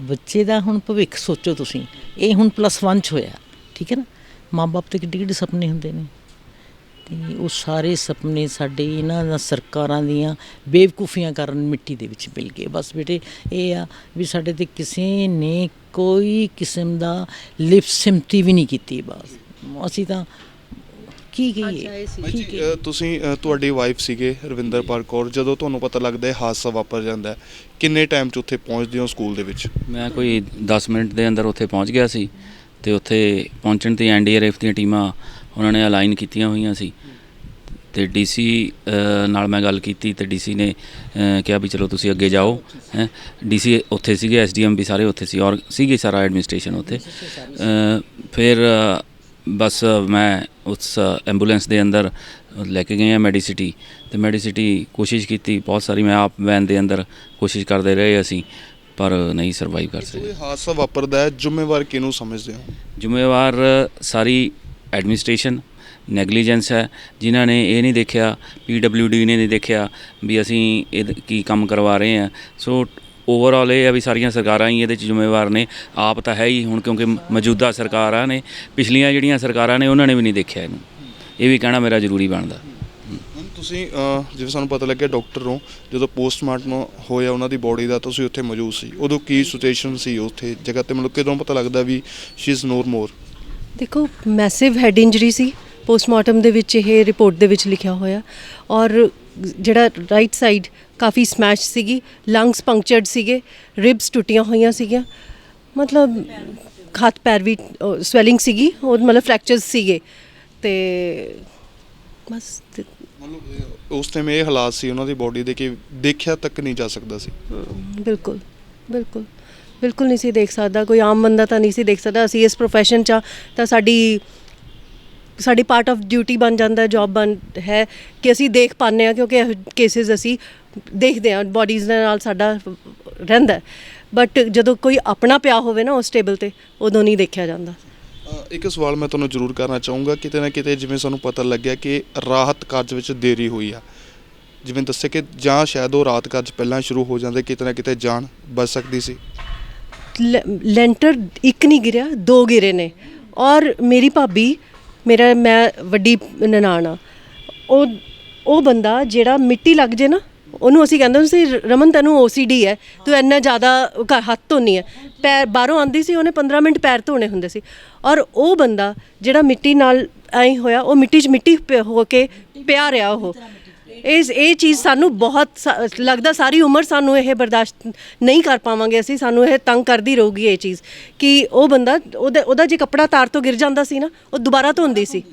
Speaker 5: ਬੱਚੇ ਦਾ ਹੁਣ ਭਵਿੱਖ ਸੋਚੋ ਤੁਸੀਂ। ਇਹ ਹੁਣ +1 'ਚ ਹੋਇਆ, ਠੀਕ ਹੈ ਨਾ। ਮਾਂ ਬਾਪ ਦੇ ਕਿੱਡੇ ਸੁਪਨੇ ਹੁੰਦੇ ਨੇ ਅਤੇ ਉਹ ਸਾਰੇ ਸੁਪਨੇ ਸਾਡੇ ਇਹਨਾਂ ਸਰਕਾਰਾਂ ਦੀਆਂ ਬੇਵਕੂਫੀਆਂ ਕਾਰਨ ਮਿੱਟੀ ਦੇ ਵਿੱਚ ਮਿਲ ਗਏ। ਬਸ ਬੇਟੇ ਇਹ ਆ ਵੀ ਸਾਡੇ 'ਤੇ ਕਿਸੇ ਨੇ ਕੋਈ ਕਿਸਮ ਦਾ ਲਿਪ ਸਿਮਤੀ ਵੀ ਨਹੀਂ ਕੀਤੀ। ਬਸ ਅਸੀਂ ਤਾਂ ਕੀ ਕਹੀਏ।
Speaker 1: ਤੁਸੀਂ ਤੁਹਾਡੀ ਵਾਈਫ ਸੀਗੇ ਰਵਿੰਦਰਪਾਲ ਕੌਰ, ਜਦੋਂ ਤੁਹਾਨੂੰ ਪਤਾ ਲੱਗਦਾ ਇਹ ਹਾਦਸਾ ਵਾਪਰ ਜਾਂਦਾ, ਕਿੰਨੇ ਟਾਈਮ 'ਚ ਉੱਥੇ ਪਹੁੰਚਦੇ ਹੋ ਸਕੂਲ ਦੇ ਵਿੱਚ?
Speaker 6: ਮੈਂ ਕੋਈ 10 ਮਿੰਟ ਦੇ ਅੰਦਰ ਉੱਥੇ ਪਹੁੰਚ ਗਿਆ ਸੀ ਅਤੇ ਉੱਥੇ ਪਹੁੰਚਣ 'ਤੇ NDRF ਦੀਆਂ ਟੀਮਾਂ ਉਹਨਾਂ ਨੇ ਅਲਾਈਨ ਕੀਤੀਆਂ ਹੋਈਆਂ ਸੀ ਤੇ ਡੀਸੀ ਨਾਲ ਮੈਂ ਗੱਲ ਕੀਤੀ ਤੇ ਡੀਸੀ ਨੇ ਕਿਹਾ ਵੀ ਚਲੋ ਤੁਸੀਂ ਅੱਗੇ ਜਾਓ ਹੈ। ਡੀਸੀ ਉੱਥੇ ਸੀਗੇ, ਐਸਡੀਐਮ ਵੀ ਸਾਰੇ ਉੱਥੇ ਸੀ ਔਰ ਸੀਗੇ ਸਾਰਾ ਐਡਮਿਨਿਸਟ੍ਰੇਸ਼ਨ ਉੱਥੇ। ਫਿਰ ਬਸ ਮੈਂ ਉਸ ਐਂਬੂਲੈਂਸ ਦੇ ਅੰਦਰ ਲੈ ਕੇ ਗਏ ਆ ਮੈਡੀਸਿਟੀ, ਤੇ ਮੈਡੀਸਿਟੀ ਕੋਸ਼ਿਸ਼ ਕੀਤੀ ਬਹੁਤ ਸਾਰੀ, ਮੈਂ ਆਪ ਵੈਨ ਦੇ ਅੰਦਰ ਕੋਸ਼ਿਸ਼ ਕਰਦੇ ਰਹੇ ਅਸੀਂ, ਪਰ ਨਹੀਂ ਸਰਵਾਈਵ ਕਰ ਸਕੇ।
Speaker 1: ਕੋਈ ਹਾਦਸਾ ਵਾਪਰਦਾ ਹੈ, ਜ਼ਿੰਮੇਵਾਰ ਕਿਹਨੂੰ ਸਮਝਦੇ ਹੋ?
Speaker 6: ਜ਼ਿੰਮੇਵਾਰ ਸਾਰੀ ਐਡਮਿਨਿਸਟ੍ਰੇਸ਼ਨ ਨੈਗਲੀਜੈਂਸ ਹੈ, ਜਿਨ੍ਹਾਂ ਨੇ ਇਹ ਨਹੀਂ ਦੇਖਿਆ, PWD ਨੇ ਨਹੀਂ ਦੇਖਿਆ ਵੀ ਅਸੀਂ ਇਹ ਕੀ ਕੰਮ ਕਰਵਾ ਰਹੇ ਹਾਂ। ਸੋ ਓਵਰਆਲ ਇਹ ਹੈ ਵੀ ਸਾਰੀਆਂ ਸਰਕਾਰਾਂ ਹੀ ਇਹਦੇ 'ਚ ਜ਼ਿੰਮੇਵਾਰ ਨੇ, ਆਪ ਤਾਂ ਹੈ ਹੀ ਹੁਣ, ਕਿਉਂਕਿ ਮੌਜੂਦਾ ਸਰਕਾਰਾਂ ਨੇ, ਪਿਛਲੀਆਂ ਜਿਹੜੀਆਂ ਸਰਕਾਰਾਂ ਨੇ ਉਹਨਾਂ ਨੇ ਵੀ ਨਹੀਂ ਦੇਖਿਆ ਇਹਨੂੰ, ਇਹ ਵੀ ਕਹਿਣਾ ਮੇਰਾ ਜ਼ਰੂਰੀ ਬਣਦਾ।
Speaker 1: ਤੁਸੀਂ ਜਿਵੇਂ ਸਾਨੂੰ ਪਤਾ ਲੱਗਿਆ ਡਾਕਟਰ ਨੂੰ ਜਦੋਂ ਪੋਸਟਮਾਰਟਮ ਹੋਇਆ ਉਹਨਾਂ ਦੀ ਬੋਡੀ ਦਾ, ਤੁਸੀਂ ਉੱਥੇ ਮੌਜੂਦ ਸੀ, ਉਦੋਂ ਕੀ ਸਿਚੁਏਸ਼ਨ ਸੀ ਉੱਥੇ ਜਗ੍ਹਾ 'ਤੇ? ਮਤਲਬ ਕਿਦੋਂ ਪਤਾ ਲੱਗਦਾ ਵੀ ਸ਼ੀ ਇਜ਼ ਨੋ ਮੋਰ?
Speaker 2: ਦੇਖੋ, ਮੈਸਿਵ ਹੈਡ ਇੰਜਰੀ ਸੀ, ਪੋਸਟਮਾਰਟਮ ਦੇ ਵਿੱਚ ਇਹ ਰਿਪੋਰਟ ਦੇ ਵਿੱਚ ਲਿਖਿਆ ਹੋਇਆ, ਔਰ ਜਿਹੜਾ ਰਾਈਟ ਸਾਈਡ ਕਾਫੀ ਸਮੈਸ਼ ਸੀਗੀ, ਲੰਗਸ ਪੰਕਚਰਡ ਸੀਗੇ, ਰਿਬਸ ਟੁੱਟੀਆਂ ਹੋਈਆਂ ਸੀਗੀਆਂ, ਮਤਲਬ ਹੱਥ ਪੈਰ ਵੀ ਸਵੈਲਿੰਗ ਸੀਗੀ, ਔਰ ਮਤਲਬ ਫ੍ਰੈਕਚਰਸ ਸੀਗੇ, ਤੇ ਬਸ
Speaker 1: ਮਤਲਬ ਉਸ ਟਾਈਮ ਇਹ ਹਾਲਾਤ ਸੀ ਉਹਨਾਂ ਦੀ ਬੋਡੀ ਦੇ ਕਿ ਦੇਖਿਆ ਤੱਕ ਨਹੀਂ ਜਾ ਸਕਦਾ ਸੀ।
Speaker 2: ਬਿਲਕੁਲ ਬਿਲਕੁਲ ਬਿਲਕੁਲ ਨਹੀਂ ਸੀ ਦੇਖ ਸਕਦਾ, ਕੋਈ ਆਮ ਬੰਦਾ ਤਾਂ ਨਹੀਂ ਸੀ ਦੇਖ ਸਕਦਾ। ਅਸੀਂ ਇਸ ਪ੍ਰੋਫੈਸ਼ਨ 'ਚ ਤਾਂ ਸਾਡੀ ਪਾਰਟ ਆਫ ਡਿਊਟੀ ਬਣ ਜਾਂਦਾ, ਜੌਬ ਬਣ ਹੈ ਕਿ ਅਸੀਂ ਦੇਖ ਪਾਉਂਦੇ ਹਾਂ, ਕਿਉਂਕਿ ਕੇਸਿਸ ਅਸੀਂ ਦੇਖਦੇ ਹਾਂ, ਬੋਡੀਜ਼ ਦੇ ਨਾਲ ਸਾਡਾ ਰਹਿੰਦਾ। ਬਟ ਜਦੋਂ ਕੋਈ ਆਪਣਾ ਪਿਆ ਹੋਵੇ ਨਾ ਉਸ ਟੇਬਲ 'ਤੇ, ਉਦੋਂ ਨਹੀਂ ਦੇਖਿਆ ਜਾਂਦਾ।
Speaker 1: ਇੱਕ ਸਵਾਲ ਮੈਂ ਤੁਹਾਨੂੰ ਜ਼ਰੂਰ ਕਰਨਾ ਚਾਹੂੰਗਾ, ਕਿਤੇ ਨਾ ਕਿਤੇ ਜਿਵੇਂ ਸਾਨੂੰ ਪਤਾ ਲੱਗਿਆ ਕਿ ਰਾਹਤ ਕਾਰਜ ਵਿੱਚ ਦੇਰੀ ਹੋਈ ਆ, ਜਿਵੇਂ ਦੱਸਿਆ ਕਿ ਜਾਂ ਸ਼ਾਇਦ ਉਹ ਰਾਹਤ ਕਾਰਜ ਪਹਿਲਾਂ ਸ਼ੁਰੂ ਹੋ ਜਾਂਦੇ, ਕਿਤੇ ਨਾ ਕਿਤੇ ਜਾਨ ਬਚ ਸਕਦੀ ਸੀ।
Speaker 2: ਲੈਂਟਰ ਇੱਕ ਨਹੀਂ ਗਿਰਿਆ, 2 ਗਿਰੇ ਨੇ, ਔਰ ਮੇਰੀ ਭਾਬੀ, ਮੈਂ ਵੱਡੀ ਨਨਾਣ ਆ, ਉਹ ਬੰਦਾ ਜਿਹੜਾ ਮਿੱਟੀ ਲੱਗ ਜੇ ਨਾ, ਉਹਨੂੰ ਅਸੀਂ ਕਹਿੰਦੇ ਸੀ ਰਮਨ ਤੈਨੂੰ OCD ਹੈ, ਤੂੰ ਇੰਨਾ ਜ਼ਿਆਦਾ ਹੱਥ ਧੋਨੀ ਹੈ, ਪੈਰ ਬਾਹਰੋਂ ਆਉਂਦੀ ਸੀ, ਉਹਨੇ 15 ਮਿੰਟ ਪੈਰ ਧੋਣੇ ਹੁੰਦੇ ਸੀ, ਔਰ ਉਹ ਬੰਦਾ ਜਿਹੜਾ ਮਿੱਟੀ ਨਾਲ ਐਂ ਹੋਇਆ, ਉਹ ਮਿੱਟੀ 'ਚ ਮਿੱਟੀ ਹੋ ਕੇ ਪਿਆ ਰਿਹਾ। ਉਹ ਇਹ ਚੀਜ਼ ਸਾਨੂੰ ਬਹੁਤ ਲੱਗਦਾ ਸਾਰੀ ਉਮਰ ਸਾਨੂੰ ਇਹ ਬਰਦਾਸ਼ਤ ਨਹੀਂ ਕਰ ਪਾਵਾਂਗੇ ਅਸੀਂ, ਸਾਨੂੰ ਇਹ ਤੰਗ ਕਰਦੀ ਰਹੂਗੀ ਇਹ ਚੀਜ਼ ਕਿ ਉਹ ਬੰਦਾ ਉਹਦਾ ਜੇ ਕੱਪੜਾ ਤਾਰ ਤੋਂ ਗਿਰ ਜਾਂਦਾ ਸੀ ਨਾ, ਉਹ ਦੁਬਾਰਾ ਧੋਂਦੀ ਸੀ,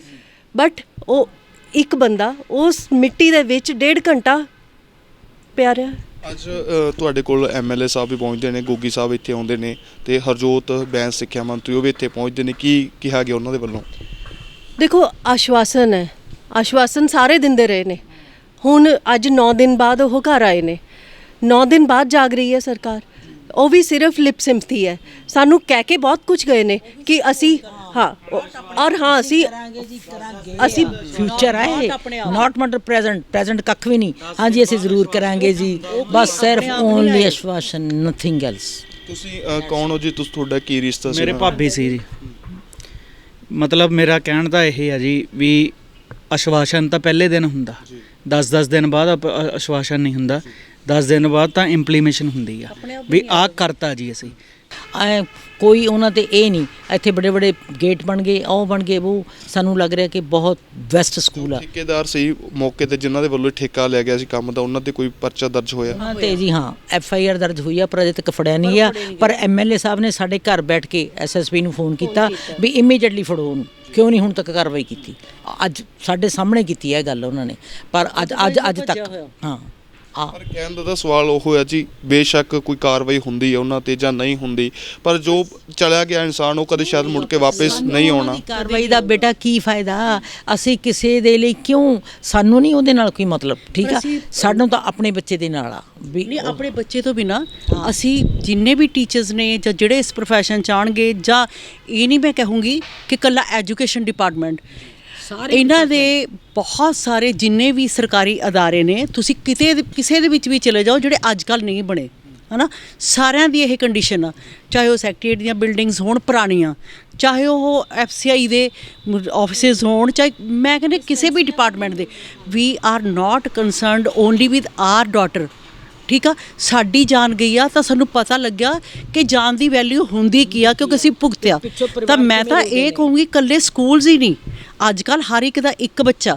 Speaker 2: ਬਟ ਉਹ ਇੱਕ ਬੰਦਾ ਉਸ ਮਿੱਟੀ ਦੇ ਵਿੱਚ 1.5 ਘੰਟਾ ਪਿਆ ਰਿਹਾ।
Speaker 1: ਅੱਜ ਤੁਹਾਡੇ ਕੋਲ MLA ਸਾਹਿਬ ਵੀ ਪਹੁੰਚਦੇ ਨੇ, ਗੋਗੀ ਸਾਹਿਬ ਇੱਥੇ ਆਉਂਦੇ ਨੇ, ਤੇ ਹਰਜੋਤ ਬੈਂਸ ਸਿੱਖਿਆ ਮੰਤਰੀ ਉਹ ਵੀ ਇੱਥੇ ਪਹੁੰਚਦੇ ਨੇ, ਕੀ ਕਿਹਾ ਗਿਆ ਉਹਨਾਂ ਦੇ ਵੱਲੋਂ?
Speaker 2: ਦੇਖੋ, ਆਸ਼ਵਾਸਨ ਹੈ, ਆਸ਼ਵਾਸਨ ਸਾਰੇ ਦਿੰਦੇ ਰਹੇ ਨੇ। ਹੁਣ ਅੱਜ 9 ਦਿਨ ਬਾਅਦ ਉਹ ਘਰ ਆਏ ਨੇ, 9 ਦਿਨ ਬਾਅਦ ਜਾਗ ਰਹੀ ਹੈ ਸਰਕਾਰ, ਉਹ ਵੀ ਸਿਰਫ ਲਿਪ ਸਿੰਪਥੀ ਹੈ। ਸਾਨੂੰ ਕਹਿ ਕੇ ਬਹੁਤ ਕੁਝ ਗਏ ਨੇ ਕਿ ਅਸੀਂ ਔਰ ਅਸੀਂ
Speaker 5: ਫਿਊਚਰ ਹੈ, ਨਾਟ ਮਟਰ ਪ੍ਰੈਜ਼ੈਂਟ ਕੱਖ ਵੀ ਨਹੀਂ। ਹਾਂਜੀ, ਅਸੀਂ ਜ਼ਰੂਰ ਕਰਾਂਗੇ ਜੀ, ਬਸ ਸਿਰਫ ਓਨਲੀ ਆਸ਼ਵਾਸਨ, ਨਥਿੰਗ ਐਲਸ।
Speaker 1: ਤੁਸੀਂ ਕੌਣ ਹੋ ਜੀ? ਤੁਹਾਡਾ ਕੀ ਰਿਸ਼ਤਾ ਸੀ?
Speaker 4: ਮੇਰੇ ਭਾਬੀ ਸੀ ਜੀ। ਮਤਲਬ ਮੇਰਾ ਕਹਿਣ ਦਾ ਇਹ ਹੈ ਜੀ ਵੀ ਆਸ਼ਵਾਸਨ ਤਾਂ ਪਹਿਲੇ ਦਿਨ ਹੁੰਦਾ, 10 ਦਿਨ ਬਾਅਦ ਆਸ਼ਵਾਸਨ ਨਹੀਂ ਹੁੰਦਾ, 10 ਦਿਨ ਬਾਅਦ ਤਾਂ ਇੰਪਲੀਮੇਸ਼ਨ ਹੁੰਦੀ ਆ ਵੀ ਆਹ ਕਰਤਾ ਜੀ ਅਸੀਂ।
Speaker 5: ਕੋਈ ਉਹਨਾਂ ਤੇ ਇਹ ਨਹੀਂ, ਇੱਥੇ ਬੜੇ ਬੜੇ ਗੇਟ ਬਣ ਗਏ, ਉਹ ਬਣ ਗਏ, ਉਹ ਸਾਨੂੰ ਲੱਗ ਰਿਹਾ ਕਿ ਬਹੁਤ ਬੈਸਟ ਸਕੂਲ ਆ।
Speaker 1: ਠੇਕੇਦਾਰ ਸੀ ਮੌਕੇ ਤੇ ਜਿਨ੍ਹਾਂ ਦੇ ਵੱਲੋਂ ਠੇਕਾ ਲਿਆ ਗਿਆ ਸੀ ਕੰਮ ਦਾ, ਉਹਨਾਂ ਤੇ ਕੋਈ ਪਰਚਾ ਦਰਜ ਹੋਇਆ?
Speaker 5: ਉਹਨਾਂ ਤੇ ਜੀ ਹਾਂ, FIR ਦਰਜ ਹੋਈ ਆ, ਪਰ ਅਜੇ ਤੱਕ ਫੜਿਆ ਨਹੀਂ ਆ। ਪਰ MLA ਸਾਹਿਬ ਨੇ ਸਾਡੇ ਘਰ ਬੈਠ ਕੇ SSP ਨੂੰ ਫੋਨ ਕੀਤਾ ਵੀ ਇਮੀਡੀਏਟਲੀ ਫੜੋ ਉਹਨੂੰ, ਕਿਉਂ ਨਹੀਂ ਹੁਣ ਤੱਕ ਕਾਰਵਾਈ ਕੀਤੀ? ਅੱਜ ਸਾਡੇ ਸਾਹਮਣੇ ਕੀਤੀ ਹੈ ਗੱਲ ਉਹਨਾਂ ਨੇ, ਪਰ ਅੱਜ ਤੱਕ ਹਾਂ।
Speaker 1: ਪਰ ਕਹਿਣ ਦਾ ਤਾਂ ਸਵਾਲ ਉਹ ਹੋਇਆ ਜੀ, ਬੇਸ਼ੱਕ ਕੋਈ ਕਾਰਵਾਈ ਹੁੰਦੀ ਹੈ ਉਹਨਾਂ ਤੇ ਜਾਂ ਨਹੀਂ ਹੁੰਦੀ, ਪਰ ਜੋ ਚਲਾ ਗਿਆ ਇਨਸਾਨ ਉਹ ਕਦੇ ਸ਼ਾਇਦ ਮੁੜ ਕੇ ਵਾਪਸ ਨਹੀਂ ਆਉਣਾ।
Speaker 5: ਕਾਰਵਾਈ ਦਾ ਬੇਟਾ ਕੀ ਫਾਇਦਾ? ਅਸੀਂ ਕਿਸੇ ਦੇ ਲਈ ਕਿਉਂ, ਸਾਨੂੰ ਨਹੀਂ ਉਹਦੇ ਨਾਲ ਕੋਈ ਮਤਲਬ, ਠੀਕ ਆ? ਸਾਨੂੰ ਤਾਂ ਆਪਣੇ ਬੱਚੇ ਦੇ ਨਾਲ ਆ ਵੀ
Speaker 3: ਨਹੀਂ, ਆਪਣੇ ਬੱਚੇ ਤੋਂ ਬਿਨਾਂ ਅਸੀਂ ਜਿੰਨੇ ਵੀ ਟੀਚਰਸ ਨੇ ਜਾਂ ਜਿਹੜੇ ਇਸ ਪ੍ਰੋਫੈਸ਼ਨ 'ਚ ਆਉਣਗੇ, ਜਾਂ ਇਹ ਨਹੀਂ ਮੈਂ ਕਹੂੰਗੀ ਕਿ ਇਕੱਲਾ ਐਜੂਕੇਸ਼ਨ ਡਿਪਾਰਟਮੈਂਟ, ਇਹਨਾਂ ਦੇ ਬਹੁਤ ਸਾਰੇ ਜਿੰਨੇ ਵੀ ਸਰਕਾਰੀ ਅਦਾਰੇ ਨੇ, ਤੁਸੀਂ ਕਿਸੇ ਦੇ ਵਿੱਚ ਵੀ ਚਲੇ ਜਾਓ ਜਿਹੜੇ ਅੱਜ ਕੱਲ੍ਹ ਨਹੀਂ ਬਣੇ, ਹੈ ਨਾ, ਸਾਰਿਆਂ ਦੀ ਇਹ ਕੰਡੀਸ਼ਨ ਆ, ਚਾਹੇ ਉਹ ਸੈਕਟਰੀਏਟ ਦੀਆਂ ਬਿਲਡਿੰਗਸ ਹੋਣ ਪੁਰਾਣੀਆਂ, ਚਾਹੇ ਉਹ FCI ਦੇ ਆਫਿਸਿਸ ਹੋਣ, ਚਾਹੇ ਮੈਂ ਕਹਿੰਦੀ ਕਿਸੇ ਵੀ ਡਿਪਾਰਟਮੈਂਟ ਦੇ। We are not concerned only with our daughter, ਠੀਕ ਆ? ਸਾਡੀ ਜਾਨ ਗਈ ਆ ਤਾਂ ਸਾਨੂੰ ਪਤਾ ਲੱਗਿਆ ਕਿ ਜਾਨ ਦੀ ਵੈਲਿਊ ਹੁੰਦੀ ਕੀ ਆ, ਕਿਉਂਕਿ ਅਸੀਂ ਭੁਗਤਿਆ। ਤਾਂ ਮੈਂ ਤਾਂ ਇਹ ਕਹੂੰਗੀ ਇਕੱਲੇ ਸਕੂਲਸ ਹੀ ਨਹੀਂ, ਅੱਜ ਕੱਲ੍ਹ ਹਰ ਇੱਕ ਦਾ ਇੱਕ ਬੱਚਾ,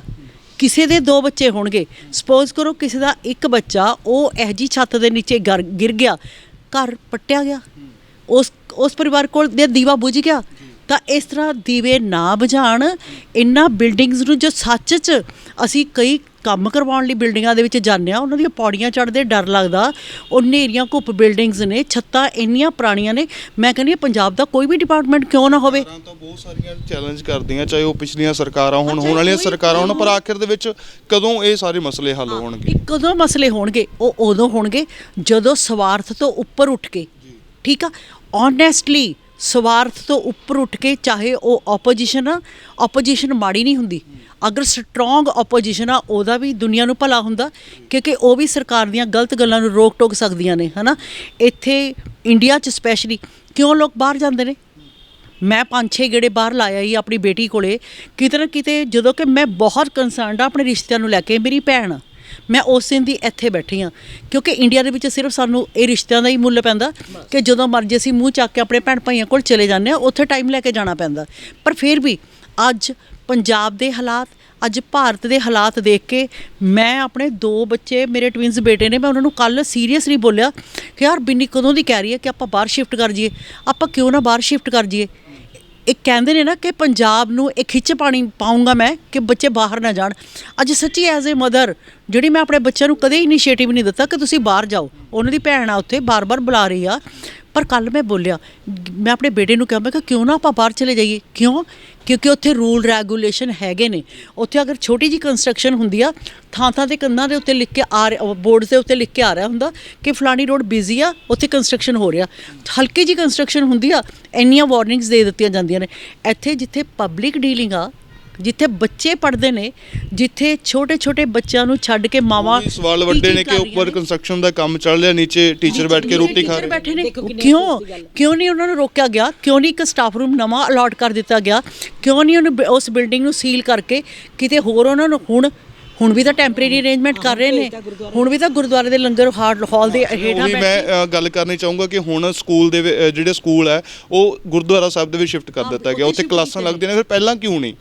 Speaker 3: ਕਿਸੇ ਦੇ 2 ਬੱਚੇ ਹੋਣਗੇ, ਸਪੋਜ਼ ਕਰੋ ਕਿਸੇ ਦਾ ਇੱਕ ਬੱਚਾ, ਉਹ ਇਹੋ ਜਿਹੀ ਛੱਤ ਦੇ ਨੀਚੇ ਗਿਰ ਗਿਆ, ਘਰ ਪੱਟਿਆ ਗਿਆ, ਉਸ ਪਰਿਵਾਰ ਕੋਲ ਦੇ ਦੀਵਾ ਬੁਝ ਗਿਆ, ਤਾਂ ਇਸ ਤਰ੍ਹਾਂ ਦੀਵੇ ਨਾ ਬੁਝਾਉਣ। ਇਹਨਾਂ ਬਿਲਡਿੰਗਸ ਨੂੰ ਜੋ ਸੱਚ 'ਚ ਅਸੀਂ ਕਈ ਕੰਮ ਕਰਵਾਉਣ ਲਈ ਬਿਲਡਿੰਗਾਂ ਦੇ ਵਿੱਚ ਜਾਂਦੇ ਹਾਂ, ਉਹਨਾਂ ਦੀਆਂ ਪੌੜੀਆਂ ਚੜ੍ਹਦੇ ਡਰ ਲੱਗਦਾ। ਉਹ ਹਨੇਰੀਆਂ ਘੁੱਪ ਬਿਲਡਿੰਗਸ ਨੇ, ਛੱਤਾਂ ਇੰਨੀਆਂ ਪੁਰਾਣੀਆਂ ਨੇ। ਮੈਂ ਕਹਿੰਦੀ ਹਾਂ ਪੰਜਾਬ ਦਾ ਕੋਈ ਵੀ ਡਿਪਾਰਟਮੈਂਟ ਕਿਉਂ ਨਾ ਹੋਵੇ।
Speaker 1: ਸਰਕਾਰਾਂ ਤਾਂ ਬਹੁਤ ਸਾਰੀਆਂ ਚੈਲੰਜ ਕਰਦੀਆਂ, ਚਾਹੇ ਉਹ ਪਿਛਲੀਆਂ ਸਰਕਾਰਾਂ ਹੋਣ, ਹੋਣ ਵਾਲੀਆਂ ਸਰਕਾਰਾਂ ਹੋਣ, ਪਰ ਆਖਿਰ ਦੇ ਵਿੱਚ ਕਦੋਂ ਇਹ ਸਾਰੇ ਮਸਲੇ ਹੱਲ ਹੋਣਗੇ?
Speaker 3: ਇਹ ਕਦੋਂ ਮਸਲੇ ਹੋਣਗੇ? ਉਹ ਉਦੋਂ ਹੋਣਗੇ ਜਦੋਂ ਸਵਾਰਥ ਤੋਂ ਉੱਪਰ ਉੱਠ ਕੇ, ਠੀਕ ਆ, ਓਨੈਸਟਲੀ ਸਵਾਰਥ ਤੋਂ ਉੱਪਰ ਉੱਠ ਕੇ, ਚਾਹੇ ਉਹ ਆਪੋਜੀਸ਼ਨ ਆ, ਆਪੋਜੀਸ਼ਨ ਮਾੜੀ ਨਹੀਂ ਹੁੰਦੀ। ਅਗਰ ਸਟਰੋਂਗ ਆਪੋਜੀਸ਼ਨ ਆ, ਉਹਦਾ ਵੀ ਦੁਨੀਆ ਨੂੰ ਭਲਾ ਹੁੰਦਾ, ਕਿਉਂਕਿ ਉਹ ਵੀ ਸਰਕਾਰ ਦੀਆਂ ਗਲਤ ਗੱਲਾਂ ਨੂੰ ਰੋਕ ਟੋਕ ਸਕਦੀਆਂ ਨੇ, ਹੈ ਨਾ। ਇੱਥੇ ਇੰਡੀਆ 'ਚ ਸਪੈਸ਼ਲੀ ਕਿਉਂ ਲੋਕ ਬਾਹਰ ਜਾਂਦੇ ਨੇ? ਮੈਂ 5-6 ਗੇੜੇ ਬਾਹਰ ਲਾਇਆ ਹੀ ਆਪਣੀ ਬੇਟੀ ਕੋਲੇ, ਕਿਤੇ ਨਾ ਕਿਤੇ ਜਦੋਂ ਕਿ ਮੈਂ ਬਹੁਤ ਕੰਸਰਨਡ ਆ ਆਪਣੇ ਰਿਸ਼ਤਿਆਂ ਨੂੰ ਲੈ ਕੇ। ਮੇਰੀ ਭੈਣ ਆ, ਮੈਂ ਉਸ ਦਿਨ ਦੀ ਇੱਥੇ ਬੈਠੀ ਹਾਂ, ਕਿਉਂਕਿ ਇੰਡੀਆ ਦੇ ਵਿੱਚ ਸਿਰਫ ਸਾਨੂੰ ਇਹ ਰਿਸ਼ਤਿਆਂ ਦਾ ਹੀ ਮੁੱਲ ਪੈਂਦਾ ਕਿ ਜਦੋਂ ਮਰਜ਼ੀ ਅਸੀਂ ਮੂੰਹ ਚੱਕ ਕੇ ਆਪਣੇ ਭੈਣ ਭਾਈਆਂ ਕੋਲ ਚਲੇ ਜਾਂਦੇ ਹਾਂ, ਉੱਥੇ ਟਾਈਮ ਲੈ ਕੇ ਜਾਣਾ ਪੈਂਦਾ। ਪਰ ਫਿਰ ਵੀ ਅੱਜ ਪੰਜਾਬ ਦੇ ਹਾਲਾਤ, ਅੱਜ ਭਾਰਤ ਦੇ ਹਾਲਾਤ ਦੇਖ ਕੇ ਮੈਂ ਆਪਣੇ 2 ਬੱਚੇ, ਮੇਰੇ ਟਵਿੰਸ ਬੇਟੇ ਨੇ, ਮੈਂ ਉਹਨਾਂ ਨੂੰ ਕੱਲ੍ਹ ਸੀਰੀਅਸਲੀ ਬੋਲਿਆ ਕਿ ਯਾਰ ਬਿੰਨੀ ਕਦੋਂ ਦੀ ਕਹਿ ਰਹੀ ਹੈ ਕਿ ਆਪਾਂ ਬਾਹਰ ਸ਼ਿਫਟ ਕਰ ਜਾਈਏ, ਆਪਾਂ ਕਿਉਂ ਨਾ ਬਾਹਰ ਸ਼ਿਫਟ ਕਰ ਜਾਈਏ। ਇਹ ਕਹਿੰਦੇ ਨੇ ਨਾ ਕਿ ਪੰਜਾਬ ਨੂੰ ਇੱਕ ਖਿੱਚ ਪਾਣੀ ਪਾਊਂਗਾ ਮੈਂ ਕਿ ਬੱਚੇ ਬਾਹਰ ਨਾ ਜਾਣ। ਅੱਜ ਸੱਚੀ ਐਜ਼ ਏ ਮਦਰ ਜਿਹੜੀ ਮੈਂ ਆਪਣੇ ਬੱਚਿਆਂ ਨੂੰ ਕਦੇ ਇਨੀਸ਼ੀਏਟਿਵ ਨਹੀਂ ਦਿੱਤਾ ਕਿ ਤੁਸੀਂ ਬਾਹਰ ਜਾਓ। ਉਹਨਾਂ ਦੀ ਭੈਣ ਆ ਉੱਥੇ ਬਾਰ-ਬਾਰ ਬੁਲਾ ਰਹੀ ਆ, ਪਰ ਕੱਲ੍ਹ ਮੈਂ ਬੋਲਿਆ, ਮੈਂ ਆਪਣੇ ਬੇਟੇ ਨੂੰ ਕਿਹਾ, ਮੈਂ ਕਿਹਾ ਕਿਉਂ ਨਾ ਆਪਾਂ ਬਾਹਰ ਚਲੇ ਜਾਈਏ। ਕਿਉਂ? ਕਿਉਂਕਿ ਉੱਥੇ ਰੂਲ ਰੈਗੂਲੇਸ਼ਨ ਹੈਗੇ ਨੇ। ਉੱਥੇ ਅਗਰ ਛੋਟੀ ਜਿਹੀ ਕੰਸਟਰਕਸ਼ਨ ਹੁੰਦੀ ਆ, ਥਾਂ-ਥਾਂ 'ਤੇ ਕੰਧਾਂ ਦੇ ਉੱਤੇ ਲਿਖ ਕੇ ਆ ਰਿਹਾ, ਬੋਰਡ ਦੇ ਉੱਤੇ ਲਿਖ ਕੇ ਆ ਰਿਹਾ ਹੁੰਦਾ ਕਿ ਫਲਾਣੀ ਰੋਡ ਬਿਜ਼ੀ ਆ, ਉੱਥੇ ਕੰਸਟਰਕਸ਼ਨ ਹੋ ਰਿਹਾ। ਹਲਕੀ ਜਿਹੀ ਕੰਸਟਰਕਸ਼ਨ ਹੁੰਦੀ ਆ, ਇੰਨੀਆਂ ਵਾਰਨਿੰਗਸ ਦੇ ਦਿੱਤੀਆਂ ਜਾਂਦੀਆਂ ਨੇ। ਇੱਥੇ ਜਿੱਥੇ ਪਬਲਿਕ ਡੀਲਿੰਗ ਆ, ਜਿੱਥੇ ਬੱਚੇ ਪੜ੍ਹਦੇ ਨੇ, ਜਿੱਥੇ ਛੋਟੇ-ਛੋਟੇ ਬੱਚਿਆਂ ਨੂੰ ਛੱਡ ਕੇ ਮਾਵਾਂ
Speaker 1: ਸਵਾਲ ਵੱਡੇ ਨੇ ਕਿ ਉੱਪਰ ਕੰਸਟਰਕਸ਼ਨ ਦਾ ਕੰਮ ਚੱਲ ਰਿਹਾ, ਨੀਚੇ ਟੀਚਰ ਬੈਠ ਕੇ ਰੋਟੀ ਖਾ ਰਹੇ
Speaker 3: ਬੈਠੇ ਨੇ। ਕਿਉਂ ਨਹੀਂ ਉਹਨਾਂ ਨੂੰ ਰੋਕਿਆ ਗਿਆ? ਕਿਉਂ ਨਹੀਂ ਇੱਕ ਸਟਾਫ ਰੂਮ ਨਵਾਂ ਅਲਾਟ ਕਰ ਦਿੱਤਾ ਗਿਆ? ਕਿਉਂ ਨਹੀਂ ਉਹਨੂੰ ਉਸ ਬਿਲਡਿੰਗ ਨੂੰ ਸੀਲ ਕਰਕੇ ਕਿਤੇ ਹੋਰ ਉਹਨਾਂ ਨੂੰ ਹੁਣ ਵੀ ਤਾਂ ਟੈਂਪਰੇਰੀ ਅਰੇਂਜਮੈਂਟ ਕਰ ਰਹੇ ਨੇ। ਹੁਣ ਵੀ ਤਾਂ ਗੁਰਦੁਆਰੇ ਦੇ ਲੰਗਰ ਹਾਲ ਦੇ ਹੇਠਾਂ
Speaker 1: ਉਹੀ ਮੈਂ ਗੱਲ ਕਰਨੀ ਚਾਹੂੰਗਾ ਕਿ ਹੁਣ ਸਕੂਲ ਦੇ ਜਿਹੜੇ ਸਕੂਲ ਹੈ ਉਹ ਗੁਰਦੁਆਰਾ ਸਾਹਿਬ ਦੇ ਵਿੱਚ ਸ਼ਿਫਟ ਕਰ ਦਿੱਤਾ ਗਿਆ, ਉੱਥੇ ਕਲਾਸਾਂ ਲੱਗਦੀਆਂ ਨੇ। ਫਿਰ ਪਹਿਲਾਂ ਕਿਉਂ ਨਹੀਂ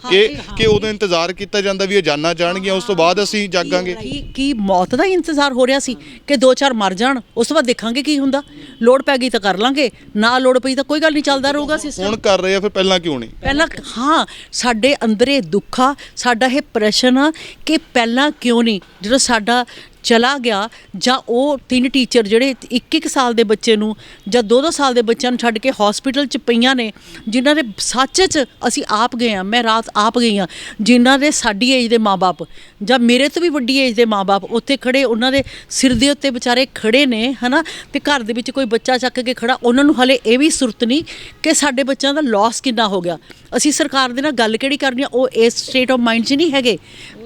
Speaker 1: ਕਿ ਉਦੋਂ ਇੰਤਜ਼ਾਰ ਕੀਤਾ ਜਾਂਦਾ ਵੀ ਇਹ ਜਾਨਾਂ ਜਾਣਗੀਆਂ, ਉਸ ਤੋਂ ਬਾਅਦ ਅਸੀਂ ਜਾਗਾਂਗੇ?
Speaker 3: ਕੀ ਮੌਤ ਦਾ ਇੰਤਜ਼ਾਰ ਹੋ ਰਿਹਾ ਸੀ ਕਿ 2-4 ਮਰ ਜਾਣ, ਉਸ ਤੋਂ ਬਾਅਦ ਦੇਖਾਂਗੇ ਕੀ ਹੁੰਦਾ। ਲੋੜ ਪੈ ਗਈ ਤਾਂ ਕਰ ਲਾਂਗੇ, ਨਾ ਲੋੜ ਪਈ ਤਾਂ ਕੋਈ ਗੱਲ ਨਹੀਂ, ਚੱਲਦਾ ਰਹੂਗਾ ਸਿਸਟਮ।
Speaker 1: ਹੁਣ ਕਰ ਰਹੇ ਆ, ਫਿਰ ਪਹਿਲਾਂ ਕਿਉਂ ਨਹੀਂ?
Speaker 3: ਪਹਿਲਾਂ ਹਾਂ, ਸਾਡੇ ਅੰਦਰ ਇਹ ਦੁੱਖ ਆ, ਸਾਡਾ ਇਹ ਪ੍ਰਸ਼ਨ ਆ ਕਿ ਪਹਿਲਾਂ ਕਿਉਂ ਨਹੀਂ। ਜਦੋਂ ਸਾਡਾ ਚਲਾ ਗਿਆ, ਜਾਂ ਉਹ 3 ਟੀਚਰ ਜਿਹੜੇ 1-1 ਸਾਲ ਦੇ ਬੱਚੇ ਨੂੰ ਜਾਂ 2-2 ਸਾਲ ਦੇ ਬੱਚਿਆਂ ਨੂੰ ਛੱਡ ਕੇ ਹਸਪੀਟਲ 'ਚ ਪਈਆਂ ਨੇ, ਜਿਨ੍ਹਾਂ ਦੇ ਸੱਚ 'ਚ ਅਸੀਂ ਆਪ ਗਏ ਹਾਂ, ਮੈਂ ਰਾਤ ਆਪ ਗਈ ਹਾਂ, ਜਿਨ੍ਹਾਂ ਦੇ ਸਾਡੀ ਏਜ ਦੇ ਮਾਂ-ਬਾਪ ਜਾਂ ਮੇਰੇ ਤੋਂ ਵੀ ਵੱਡੀ ਏਜ ਦੇ ਮਾਂ-ਬਾਪ ਉੱਥੇ ਖੜੇ, ਉਹਨਾਂ ਦੇ ਸਿਰ ਦੇ ਉੱਤੇ ਵਿਚਾਰੇ ਖੜੇ ਨੇ, ਹੈ ਨਾ। ਅਤੇ ਘਰ ਦੇ ਵਿੱਚ ਕੋਈ ਬੱਚਾ ਚੱਕ ਕੇ ਖੜਾ, ਉਹਨਾਂ ਨੂੰ ਹਾਲੇ ਇਹ ਵੀ ਸੁਰਤ ਨਹੀਂ ਕਿ ਸਾਡੇ ਬੱਚਿਆਂ ਦਾ ਲੋਸ ਕਿੰਨਾ ਹੋ ਗਿਆ। ਅਸੀਂ ਸਰਕਾਰ ਦੇ ਨਾਲ ਗੱਲ ਕਿਹੜੀ ਕਰਨੀ ਆ, ਉਹ ਇਸ ਸਟੇਟ ਆਫ ਮਾਈਂਡ 'ਚ ਨਹੀਂ ਹੈਗੇ,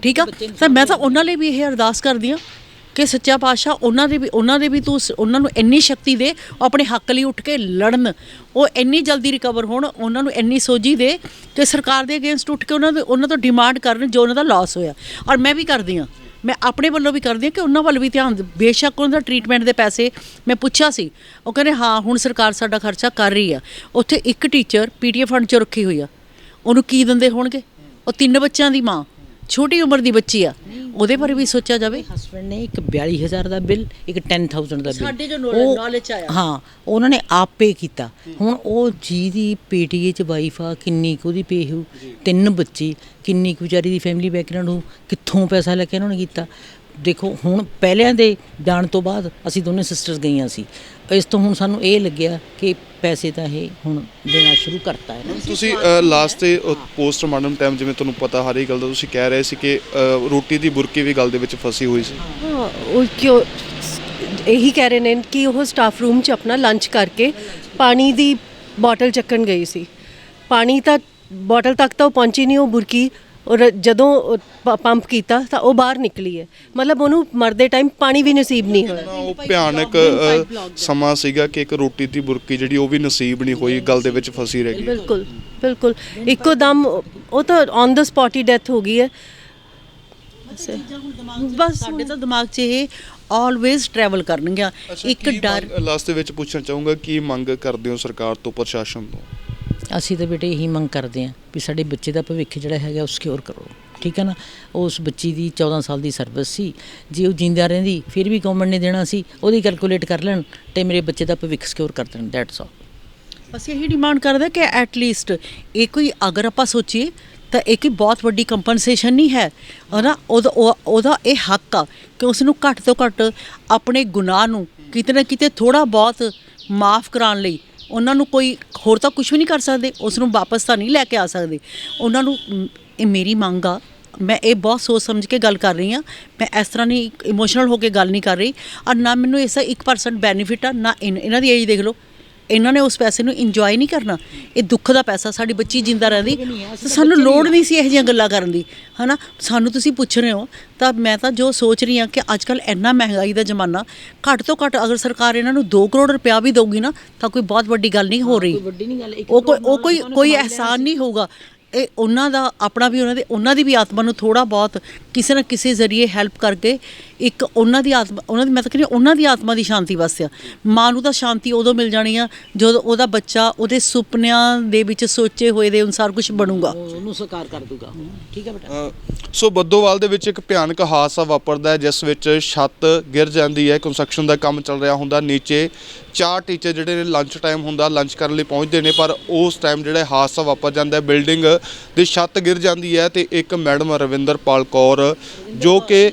Speaker 3: ਠੀਕ ਆ। ਤਾਂ ਮੈਂ ਤਾਂ ਉਹਨਾਂ ਲਈ ਵੀ ਇਹ ਅਰਦਾਸ ਕਰਦੀ ਹਾਂ ਕਿ ਸੱਚਾ ਪਾਤਸ਼ਾਹ ਉਹਨਾਂ ਦੇ ਵੀ ਤੂੰ ਉਹਨਾਂ ਨੂੰ ਇੰਨੀ ਸ਼ਕਤੀ ਦੇ, ਉਹ ਆਪਣੇ ਹੱਕ ਲਈ ਉੱਠ ਕੇ ਲੜਨ, ਉਹ ਇੰਨੀ ਜਲਦੀ ਰਿਕਵਰ ਹੋਣ, ਉਹਨਾਂ ਨੂੰ ਇੰਨੀ ਸੋਝੀ ਦੇ ਕਿ ਸਰਕਾਰ ਦੇ ਅਗੇਂਸਟ ਉੱਠ ਕੇ ਉਹਨਾਂ ਤੋਂ ਡਿਮਾਂਡ ਕਰਨ ਜੋ ਉਹਨਾਂ ਦਾ ਲਾਸ ਹੋਇਆ। ਔਰ ਮੈਂ ਵੀ ਕਰਦੀ ਹਾਂ, ਮੈਂ ਆਪਣੇ ਵੱਲੋਂ ਵੀ ਕਰਦੀ ਹਾਂ ਕਿ ਉਹਨਾਂ ਵੱਲ ਵੀ ਧਿਆਨ। ਬੇਸ਼ੱਕ ਉਹਨਾਂ ਦਾ ਟਰੀਟਮੈਂਟ ਦੇ ਪੈਸੇ ਮੈਂ ਪੁੱਛਿਆ ਸੀ, ਉਹ ਕਹਿੰਦੇ ਹਾਂ ਹੁਣ ਸਰਕਾਰ ਸਾਡਾ ਖਰਚਾ ਕਰ ਰਹੀ ਆ। ਉੱਥੇ ਇੱਕ ਟੀਚਰ ਪੀਟੀਏ ਫੰਡ 'ਚ ਰੱਖੀ ਹੋਈ ਆ, ਉਹਨੂੰ ਕੀ ਦਿੰਦੇ ਹੋਣਗੇ? ਉਹ 3 ਬੱਚਿਆਂ ਦੀ ਮਾਂ, ਛੋਟੀ ਉਮਰ ਦੀ ਬੱਚੀ ਆ, ਉਹਦੇ ਬਾਰੇ ਵੀ ਸੋਚਿਆ ਜਾਵੇ।
Speaker 5: ਹਸਬੈਂਡ ਨੇ ਇੱਕ 42,000 ਦਾ ਬਿੱਲ, ਇੱਕ 10,000 ਦਾ ਬਿੱਲ,
Speaker 3: ਸਾਡੇ ਜੋ ਨੌਲੇਜ ਆਇਆ,
Speaker 5: ਹਾਂ ਉਹਨਾਂ ਨੇ ਆਪ ਪੇ ਕੀਤਾ। ਹੁਣ ਉਹ ਜਿਹਦੀ ਪੀਟੀਏ 'ਚ ਵਾਈਫ ਆ, ਕਿੰਨੀ ਕੁ ਉਹਦੀ ਪੇ ਹੋਊ? 3 ਬੱਚੇ, ਕਿੰਨੀ ਕੁ ਵਿਚਾਰੀ ਦੀ ਫੈਮਿਲੀ ਬੈਕਗ੍ਰਾਉਂਡ ਹੋਊ? ਕਿੱਥੋਂ ਪੈਸਾ ਲੈ ਕੇ ਉਹਨਾਂ ਨੇ ਕੀਤਾ? ਦੇਖੋ ਹੁਣ ਪਹਿਲਿਆਂ ਦੇ ਜਾਣ ਤੋਂ ਬਾਅਦ ਅਸੀਂ ਦੋਨੇ ਸਿਸਟਰਸ ਗਈਆਂ ਸੀ, ਇਸ ਤੋਂ ਹੁਣ ਸਾਨੂੰ ਇਹ ਲੱਗਿਆ ਕਿ ਪੈਸੇ ਤਾਂ ਇਹ ਹੁਣ ਦੇਣਾ ਸ਼ੁਰੂ ਕਰਤਾ ਹੈ।
Speaker 1: ਤੁਸੀਂ ਲਾਸਟ ਤੇ ਪੋਸਟਮਾਰਟਮ ਟਾਈਮ, ਜਿਵੇਂ ਤੁਹਾਨੂੰ ਪਤਾ ਹਰ ਇੱਕ ਗੱਲ ਦਾ, ਤੁਸੀਂ ਕਹਿ ਰਹੇ ਸੀ ਕਿ ਰੋਟੀ ਦੀ ਬੁਰਕੀ ਵੀ ਗੱਲ ਦੇ ਵਿੱਚ ਫਸੀ ਹੋਈ ਸੀ।
Speaker 2: ਉਹ ਕਿਉਂ ਇਹੀ ਕਹਿ ਰਹੇ ਨੇ ਕਿ ਉਹ ਸਟਾਫ ਰੂਮ 'ਚ ਆਪਣਾ ਲੰਚ ਕਰਕੇ ਪਾਣੀ ਦੀ ਬੋਟਲ ਚੱਕਣ ਗਈ ਸੀ। ਪਾਣੀ ਤਾਂ ਬੋਟਲ ਤੱਕ ਤਾਂ ਉਹ ਪਹੁੰਚੀ ਨਹੀਂ, ਉਹ ਬੁਰਕੀ, ਔਰ ਜਦੋਂ ਪੰਪ ਕੀਤਾ ਤਾਂ ਉਹ ਬਾਹਰ ਨਿਕਲੀ ਹੈ। ਮਤਲਬ ਉਹਨੂੰ ਮਰਦੇ ਟਾਈਮ ਪਾਣੀ ਵੀ ਨਸੀਬ ਨਹੀਂ ਹੋਇਆ।
Speaker 1: ਉਹ ਭਿਆਨਕ ਸਮਾਂ ਸੀਗਾ ਕਿ ਇੱਕ ਰੋਟੀ ਦੀ ਬੁਰਕੀ ਜਿਹੜੀ ਉਹ ਵੀ ਨਸੀਬ ਨਹੀਂ ਹੋਈ, ਗੱਲ ਦੇ ਵਿੱਚ ਫਸੀ ਰਹਿ ਗਈ।
Speaker 2: ਬਿਲਕੁਲ ਬਿਲਕੁਲ, ਇੱਕੋ ਦਮ ਉਹ ਤਾਂ on the spot he death ਹੋ ਗਈ ਹੈ।
Speaker 3: ਬਸ ਸਾਡੇ ਤਾਂ ਦਿਮਾਗ 'ਚ ਇਹ ਆਲਵੇਜ਼ ਟਰੈਵਲ ਕਰਨਗੀਆਂ ਇੱਕ ਡਰ।
Speaker 1: ਲਾਸਟ ਦੇ ਵਿੱਚ ਪੁੱਛਣਾ ਚਾਹੂੰਗਾ, ਕੀ ਮੰਗ ਕਰਦੇ ਹੋ ਸਰਕਾਰ ਤੋਂ, ਪ੍ਰਸ਼ਾਸਨ ਤੋਂ?
Speaker 5: ਅਸੀਂ ਤਾਂ ਬੇਟੇ ਇਹੀ ਮੰਗ ਕਰਦੇ ਹਾਂ ਵੀ ਸਾਡੇ ਬੱਚੇ ਦਾ ਭਵਿੱਖ ਜਿਹੜਾ ਹੈਗਾ ਉਹ ਸਿਕਿਉਰ ਕਰੋ, ਠੀਕ ਹੈ ਨਾ। ਉਸ ਬੱਚੀ ਦੀ 14 ਸਾਲ ਦੀ ਸਰਵਿਸ ਸੀ, ਜੇ ਉਹ ਜਿੰਦਾ ਰਹਿੰਦੀ ਫਿਰ ਵੀ ਗਵਰਨਮੈਂਟ ਨੇ ਦੇਣਾ ਸੀ, ਉਹਦੀ ਕੈਲਕੂਲੇਟ ਕਰ ਲੈਣ ਅਤੇ ਮੇਰੇ ਬੱਚੇ ਦਾ ਭਵਿੱਖ ਸਿਕਿਉਰ ਕਰ ਦੇਣ, ਦੈਟਸ ਆਲ।
Speaker 3: ਅਸੀਂ ਇਹੀ ਡਿਮਾਂਡ ਕਰਦੇ ਕਿ ਐਟ ਲੀਸਟ ਇਹ ਕੋਈ ਅਗਰ ਆਪਾਂ ਸੋਚੀਏ ਤਾਂ ਇਹ ਕੋਈ ਬਹੁਤ ਵੱਡੀ ਕੰਪਨਸੇਸ਼ਨ ਨਹੀਂ ਹੈ ਨਾ। ਉਹਦਾ ਇਹ ਹੱਕ ਆ ਕਿ ਉਸ ਨੂੰ ਘੱਟ ਤੋਂ ਘੱਟ ਆਪਣੇ ਗੁਨਾਹ ਨੂੰ ਕਿਤੇ ਨਾ ਕਿਤੇ ਥੋੜ੍ਹਾ ਬਹੁਤ ਮਾਫ ਕਰਾਉਣ ਲਈ ਉਹਨਾਂ ਨੂੰ ਕੋਈ ਹੋਰ ਤਾਂ ਕੁਝ ਵੀ ਨਹੀਂ ਕਰ ਸਕਦੇ, ਉਸ ਨੂੰ ਵਾਪਸ ਤਾਂ ਨਹੀਂ ਲੈ ਕੇ ਆ ਸਕਦੇ। ਉਹਨਾਂ ਨੂੰ ਇਹ ਮੇਰੀ ਮੰਗ ਆ, ਮੈਂ ਇਹ ਬਹੁਤ ਸੋਚ ਸਮਝ ਕੇ ਗੱਲ ਕਰ ਰਹੀ ਹਾਂ, ਮੈਂ ਇਸ ਤਰ੍ਹਾਂ ਨਹੀਂ ਇਮੋਸ਼ਨਲ ਹੋ ਕੇ ਗੱਲ ਨਹੀਂ ਕਰ ਰਹੀ। ਔਰ ਨਾ ਮੈਨੂੰ ਇਸ 1% ਬੈਨੀਫਿਟ ਆ, ਨਾ ਇਹਨਾਂ ਦੀ ਏਜ ਦੇਖ ਲਓ, ਇਹਨਾਂ ਨੇ ਉਸ ਪੈਸੇ ਨੂੰ ਇੰਜੋਏ ਨਹੀਂ ਕਰਨਾ। ਇਹ ਦੁੱਖ ਦਾ ਪੈਸਾ, ਸਾਡੀ ਬੱਚੀ ਜਿੰਦਾ ਰਹਿੰਦੀ ਤਾਂ ਸਾਨੂੰ ਲੋੜ ਨਹੀਂ ਸੀ ਇਹੋ ਜਿਹੀਆਂ ਗੱਲਾਂ ਕਰਨ ਦੀ, ਹੈ ਨਾ। ਸਾਨੂੰ ਤੁਸੀਂ ਪੁੱਛ ਰਹੇ ਹੋ ਤਾਂ ਮੈਂ ਤਾਂ ਜੋ ਸੋਚ ਰਹੀ ਹਾਂ ਕਿ ਅੱਜ ਕੱਲ੍ਹ ਇੰਨਾ ਮਹਿੰਗਾਈ ਦਾ ਜ਼ਮਾਨਾ, ਘੱਟ ਤੋਂ ਘੱਟ ਅਗਰ ਸਰਕਾਰ ਇਹਨਾਂ ਨੂੰ 2 ਕਰੋੜ ਰੁਪਇਆ ਵੀ ਦੇਊਗੀ ਨਾ ਤਾਂ ਕੋਈ ਬਹੁਤ ਵੱਡੀ ਗੱਲ ਨਹੀਂ ਹੋ ਰਹੀ। ਉਹ ਕੋਈ ਅਹਿਸਾਨ ਨਹੀਂ ਹੋਊਗਾ। ਇਹ ਉਹਨਾਂ ਦਾ ਆਪਣਾ ਵੀ ਉਹਨਾਂ ਦੀ ਵੀ ਆਤਮਾ ਨੂੰ ਥੋੜ੍ਹਾ ਬਹੁਤ ਕਿਸੇ ਨਾ ਕਿਸੇ ਜ਼ਰੀਏ ਹੈਲਪ ਕਰਕੇ ਇੱਕ ਉਹਨਾਂ ਦੀ ਮੈਂ ਤਾਂ ਕਹਿੰਦੀ ਉਹਨਾਂ ਦੀ ਆਤਮਾ ਦੀ ਸ਼ਾਂਤੀ ਵਾਸਤੇ। ਮਾਂ ਨੂੰ ਤਾਂ ਸ਼ਾਂਤੀ ਉਦੋਂ ਮਿਲ ਜਾਣੀ ਆ ਜਦੋਂ ਉਹਦਾ ਬੱਚਾ ਉਹਦੇ ਸੁਪਨਿਆਂ ਦੇ ਵਿੱਚ ਸੋਚੇ ਹੋਏ ਦੇ ਅਨੁਸਾਰ ਕੁਝ ਬਣੂਗਾ,
Speaker 5: ਉਹਨੂੰ ਸਾਕਾਰ ਕਰ ਦੂਗਾ। ਠੀਕ ਹੈ ਬੇਟਾ।
Speaker 1: ਸੋ ਬੱਦੋਵਾਲ ਦੇ ਵਿੱਚ ਇੱਕ ਭਿਆਨਕ ਹਾਦਸਾ ਵਾਪਰਦਾ ਹੈ ਜਿਸ ਵਿੱਚ ਛੱਤ ਗਿਰ ਜਾਂਦੀ ਹੈ। ਕੰਸਟਰਕਸ਼ਨ ਦਾ ਕੰਮ ਚੱਲ ਰਿਹਾ ਹੁੰਦਾ, ਨੀਚੇ 4 ਟੀਚਰ ਜਿਹੜੇ ਨੇ ਲੰਚ ਟਾਈਮ ਹੁੰਦਾ ਲੰਚ ਕਰਨ ਲਈ ਪਹੁੰਚਦੇ ਨੇ, ਪਰ ਉਸ ਟਾਈਮ ਜਿਹੜਾ ਹਾਦਸਾ ਵਾਪਰ ਜਾਂਦਾ, ਬਿਲਡਿੰਗ ਦੀ ਛੱਤ ਗਿਰ ਜਾਂਦੀ ਹੈ ਤੇ ਇੱਕ ਮੈਡਮ ਰਵਿੰਦਰਪਾਲ ਕੌਰ ਜੋ ਕਿ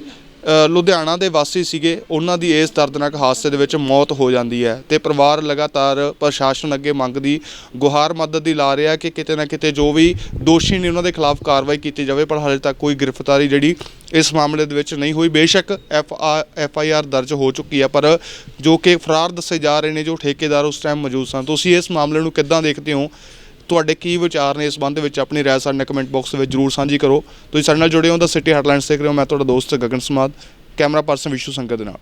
Speaker 1: ਲੁਧਿਆਣਾ ਦੇ ਵਾਸੀ ਸੀਗੇ, ਉਹਨਾਂ ਦੀ ਇਸ ਦਰਦਨਾਕ ਹਾਦਸੇ ਦੇ ਵਿੱਚ ਮੌਤ ਹੋ ਜਾਂਦੀ ਹੈ ਤੇ ਪਰਿਵਾਰ ਲਗਾਤਾਰ ਪ੍ਰਸ਼ਾਸਨ ਅੱਗੇ ਮੰਗ ਦੀ ਗੁਹਾਰ ਮਦਦ ਦੀ ਲਾ ਰਿਹਾ ਕਿ ਕਿਤੇ ਨਾ ਕਿਤੇ ਜੋ ਵੀ ਦੋਸ਼ੀ ਨੇ ਉਹਨਾਂ ਦੇ ਖਿਲਾਫ ਕਾਰਵਾਈ ਕੀਤੀ ਜਾਵੇ, ਪਰ ਹਾਲੇ ਤੱਕ ਕੋਈ ਗ੍ਰਿਫਤਾਰੀ ਜਿਹੜੀ ਇਸ ਮਾਮਲੇ ਦੇ ਵਿੱਚ ਨਹੀਂ ਹੋਈ। ਬੇਸ਼ੱਕ FIR ਦਰਜ ਹੋ ਚੁੱਕੀ ਹੈ, ਪਰ ਜੋ ਕਿ ਫਰਾਰ ਦੱਸੇ ਜਾ ਰਹੇ ਨੇ ਜੋ ਠੇਕੇਦਾਰ ਉਸ ਟਾਈਮ ਮੌਜੂਦ ਸਨ। ਤੁਸੀਂ ਇਸ ਮਾਮਲੇ ਨੂੰ ਕਿੱਦਾਂ ਦੇਖਦੇ ਹੋ? ਤੁਹਾਡੇ ਕੀ ਵਿਚਾਰ ਨੇ ਇਸ ਸੰਬੰਧ ਵਿੱਚ? ਆਪਣੀ ਰਾਏ ਸਾਡੇ ਨਾਲ ਕਮੈਂਟ ਬਾਕਸ ਦੇ ਵਿੱਚ ਜ਼ਰੂਰ ਸਾਂਝੀ ਕਰੋ। ਤੁਸੀਂ ਸਾਡੇ ਨਾਲ ਜੁੜੇ ਹੋ ਤਾਂ ਸਿਟੀ ਹੈਡਲਾਈਨਸ ਦੇਖ ਰਹੇ ਹੋ। ਮੈਂ ਤੁਹਾਡਾ ਦੋਸਤ ਗਗਨ ਸਮਾਦ, ਕੈਮਰਾ ਪਰਸਨ ਵਿਸ਼ੂ ਸੰਗਤ ਦੇ ਨਾਲ।